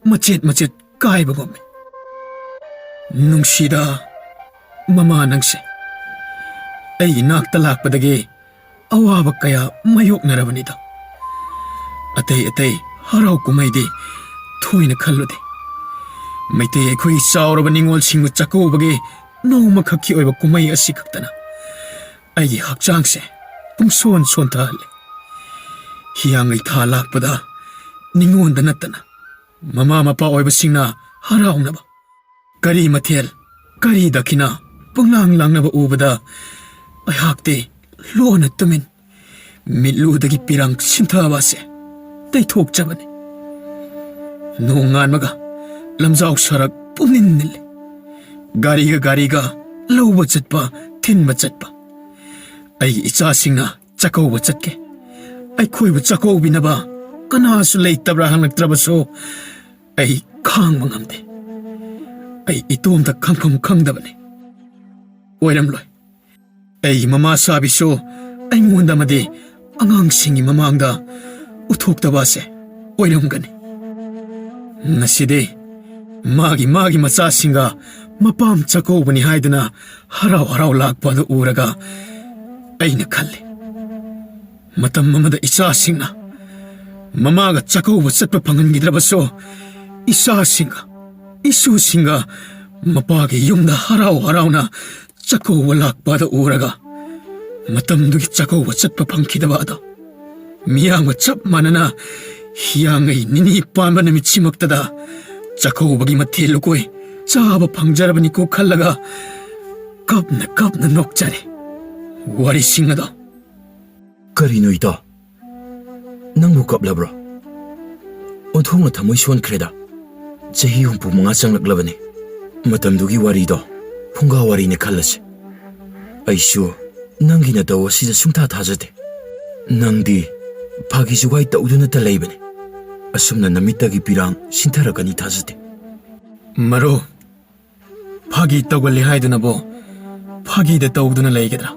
ꯃꯆꯦꯠ ꯃꯆꯦꯠ ꯀꯥꯏꯕ ꯉꯝꯃꯤ꯫ ꯅꯨꯡꯁꯤꯗ ꯃꯃꯥ ꯅꯪꯁꯦ ꯑꯩꯒꯤ ꯅꯥꯛꯇ ꯂꯥꯛꯄꯗꯒꯤ ꯑꯋꯥꯕ ꯀꯌꯥ ꯃꯥꯌꯣꯛꯅꯔꯕꯅꯤꯗ꯫ ꯑꯇꯩ ꯍꯔꯥꯎ ꯀꯨꯝꯍꯩꯗꯤ ꯊꯣꯏꯅ ꯈꯜꯂꯨꯗꯦ꯫ ꯃꯩꯇꯩ ꯑꯩꯈꯣꯏꯒꯤ ꯆꯥꯎꯔꯕ ꯅꯤꯉꯣꯜꯁꯤꯡꯕꯨ ꯆꯥꯛꯀꯧꯕꯒꯤ ꯅꯣꯡꯃꯈꯛꯀꯤ ꯑꯣꯏꯕ ꯀꯨꯝꯍꯩ ꯑꯁꯤ ꯈꯛꯇꯅ ꯑꯩꯒꯤ ꯍꯛꯆꯥꯡꯁꯦ ꯄꯨꯡꯁꯣꯟ ꯁꯣꯟꯊꯍꯜꯂꯦ꯫ ꯍꯤꯌꯥꯡꯒꯩ ꯊꯥ ꯂꯥꯛꯄꯗ ꯅꯤꯉꯣꯟꯗ ꯅꯠꯇꯅ ꯃꯃꯥ ꯃꯄꯥ ꯑꯣꯏꯕꯁꯤꯡꯅ ꯍꯔꯥꯎꯅꯕ ꯀꯔꯤ ꯃꯊꯦꯜ ꯀꯔꯤ ꯗꯈꯤꯅꯥ ꯄꯪꯂꯥꯡ ꯂꯥꯡꯅꯕ ꯎꯕꯗ ꯑꯩꯍꯥꯛꯇꯤ ꯂꯣꯟꯅ ꯇꯨꯃꯤꯟ ꯃꯤꯠꯂꯨꯗꯒꯤ ꯄꯤꯔꯥꯡ ꯁꯤꯟꯊꯕ ꯑꯁꯦ ꯇꯩꯊꯣꯛꯆꯕꯅꯤ꯫ ꯅꯣꯡꯉꯥꯟꯕꯒ ꯂꯝꯖꯥꯎ ꯁꯔꯛ ꯄꯨꯝꯅꯤꯟ ꯅꯤꯜꯂꯤ꯫ ꯒꯥꯔꯤꯒ ꯂꯧꯕ ꯆꯠꯄ ꯊꯤꯟꯕ ꯆꯠꯄ꯫ ꯑꯩꯒꯤ ꯏꯆꯥꯁꯤꯡꯅ ꯆꯥꯛꯀꯧꯕ ꯆꯠꯀꯦ ꯑꯩꯈꯣꯏꯕꯨ ꯆꯥꯛꯀꯧꯕꯤꯅꯕ ꯀꯅꯥꯁꯨ ꯂꯩꯇꯕ꯭ꯔꯥ ꯍꯪꯂꯛꯇ꯭ꯔꯕꯁꯨ ꯑꯩ ꯈꯥꯡꯕ ꯉꯝꯗꯦ꯫ ꯑꯩ ꯏꯇꯣꯝꯇ ꯈꯪꯐꯝ ꯈꯪꯗꯕꯅꯤ꯫ ꯑꯣꯏꯔꯝꯂꯣꯏ ꯑꯩꯒꯤ ꯃꯃꯥꯁꯥꯕꯤꯁꯨ ꯑꯩꯉꯣꯟꯗ ꯑꯃꯗꯤ ꯑꯉꯥꯡꯁꯤꯡꯒꯤ ꯃꯃꯥꯡꯗ ꯎꯠꯊꯣꯛꯇꯕ ꯑꯁꯦ ꯑꯣꯏꯔꯝꯒꯅꯤ꯫ ꯉꯁꯤꯗꯤ ꯃꯥꯒꯤ ꯃꯆꯥꯁꯤꯡꯒ ꯃꯄꯥꯝ ꯆꯥꯛꯀꯧꯕꯅꯤ ꯍꯥꯏꯗꯨꯅ ꯍꯔꯥꯎ ꯂꯥꯛꯄ ꯑꯗꯨ ꯎꯔꯒ ꯑꯩꯅ ꯈꯜꯂꯤ, ꯃꯇꯝ ꯑꯃꯗ ꯏꯆꯥꯁꯤꯡꯅ ꯃꯃꯥꯒ ꯆꯥꯛꯀꯧꯕ ꯆꯠꯄ ꯐꯪꯍꯟꯈꯤꯗ꯭ꯔꯕꯁꯨ ꯏꯆꯥꯁꯤꯡꯒ ꯏꯁꯨꯁꯤꯡꯒ ꯃꯄꯥꯒꯤ ꯌꯨꯝꯗ ꯍꯔꯥꯎꯅ ꯆꯥꯛꯀꯧꯕ ꯂꯥꯛꯄ ꯑꯗꯨ ꯎꯔꯒ ꯃꯇꯝꯗꯨꯒꯤ ꯆꯥꯛꯀꯧꯕ ꯆꯠꯄ ꯐꯪꯈꯤꯗꯕ ꯑꯗꯣ ꯃꯤꯌꯥꯝꯒ ꯆꯞ ꯃꯥꯟꯅꯅ ꯍꯤꯌꯥꯡꯒꯩ ꯅꯤꯅꯤ ꯄꯥꯟꯕ ꯅꯨꯃꯤꯠꯁꯤꯃꯛꯇꯗ ꯆꯥꯛꯀꯧꯕꯒꯤ ꯃꯊꯦꯜ ꯂꯨꯀꯣꯏ ꯆꯥꯕ ꯐꯪꯖꯔꯕꯅꯤꯀꯣ ꯈꯜꯂꯒ ꯀꯞꯅ ꯅꯣꯛꯆꯔꯦ꯫ ꯋꯥꯔꯤꯁꯤꯡ ꯑꯗꯣ ꯀꯔꯤꯅꯣ ꯏꯇꯥꯎ? ꯅꯪꯕꯨ ꯀꯞꯂꯕ꯭ꯔꯣ? ꯑꯣꯟꯊꯣꯛꯅ ꯊꯃꯣꯏ ꯁꯣꯟꯈ꯭ꯔꯦꯗ꯫ ꯆꯍꯤ 65 ꯆꯪꯂꯛꯂꯕꯅꯤ꯫ ꯃꯇꯝꯗꯨꯒꯤ ꯋꯥꯔꯤꯗꯣ ꯐꯨꯡꯒꯥ ꯋꯥꯔꯤꯅꯦ ꯈꯜꯂꯁꯤ꯫ ꯑꯩꯁꯨ ꯅꯪꯒꯤ ꯅꯇꯧ ꯑꯁꯤꯗ ꯁꯨꯡꯊꯥ ꯊꯥꯖꯗꯦ꯫ ꯅꯪꯗꯤ ꯐꯥꯒꯤ ꯖꯨꯒꯥꯏ ꯇꯧꯗꯨꯅꯇ ꯂꯩꯕꯅꯤ꯫ ꯑꯁꯨꯝꯅ ꯅꯃꯤꯠꯇꯒꯤ ꯄꯤꯔꯥꯡ ꯁꯤꯟꯊꯔꯛꯀꯅꯤ ꯊꯥꯖꯗꯦ꯫ ꯃꯔꯨ ꯐꯥꯒꯤ ꯇꯧꯒꯜꯂꯤ ꯍꯥꯏꯗꯨꯅꯕꯨ ꯐꯥꯒꯤꯗ ꯇꯧꯗꯨꯅ ꯂꯩꯒꯗ꯭ꯔꯥ?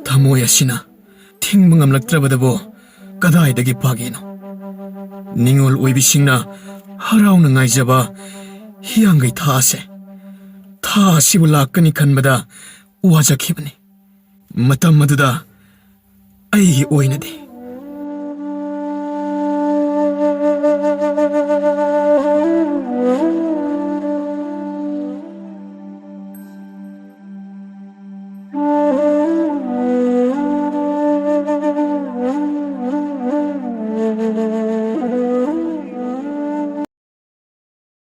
ꯊꯃꯣꯏ ꯑꯁꯤꯅ ꯊꯤꯡꯕ ꯉꯝꯂꯛꯇ꯭ꯔꯕꯗꯕꯨ ꯀꯗꯥꯏꯗꯒꯤ ꯐꯥꯒꯤꯅꯣ? ꯅꯤꯉꯣꯜ ꯑꯣꯏꯕꯤꯁꯤꯡꯅ ꯍꯔꯥꯎꯅ ꯉꯥꯏꯖꯕ ꯍꯤꯌꯥꯡꯒꯩ ꯊꯥ ꯑꯁꯤꯕꯨ ꯂꯥꯛꯀꯅꯤ ꯈꯟꯕꯗ ꯋꯥꯖꯈꯤꯕꯅꯤ꯫ ꯃꯇꯝ ꯑꯗꯨꯗ ꯑꯩꯒꯤ ꯑꯣꯏꯅꯗꯤ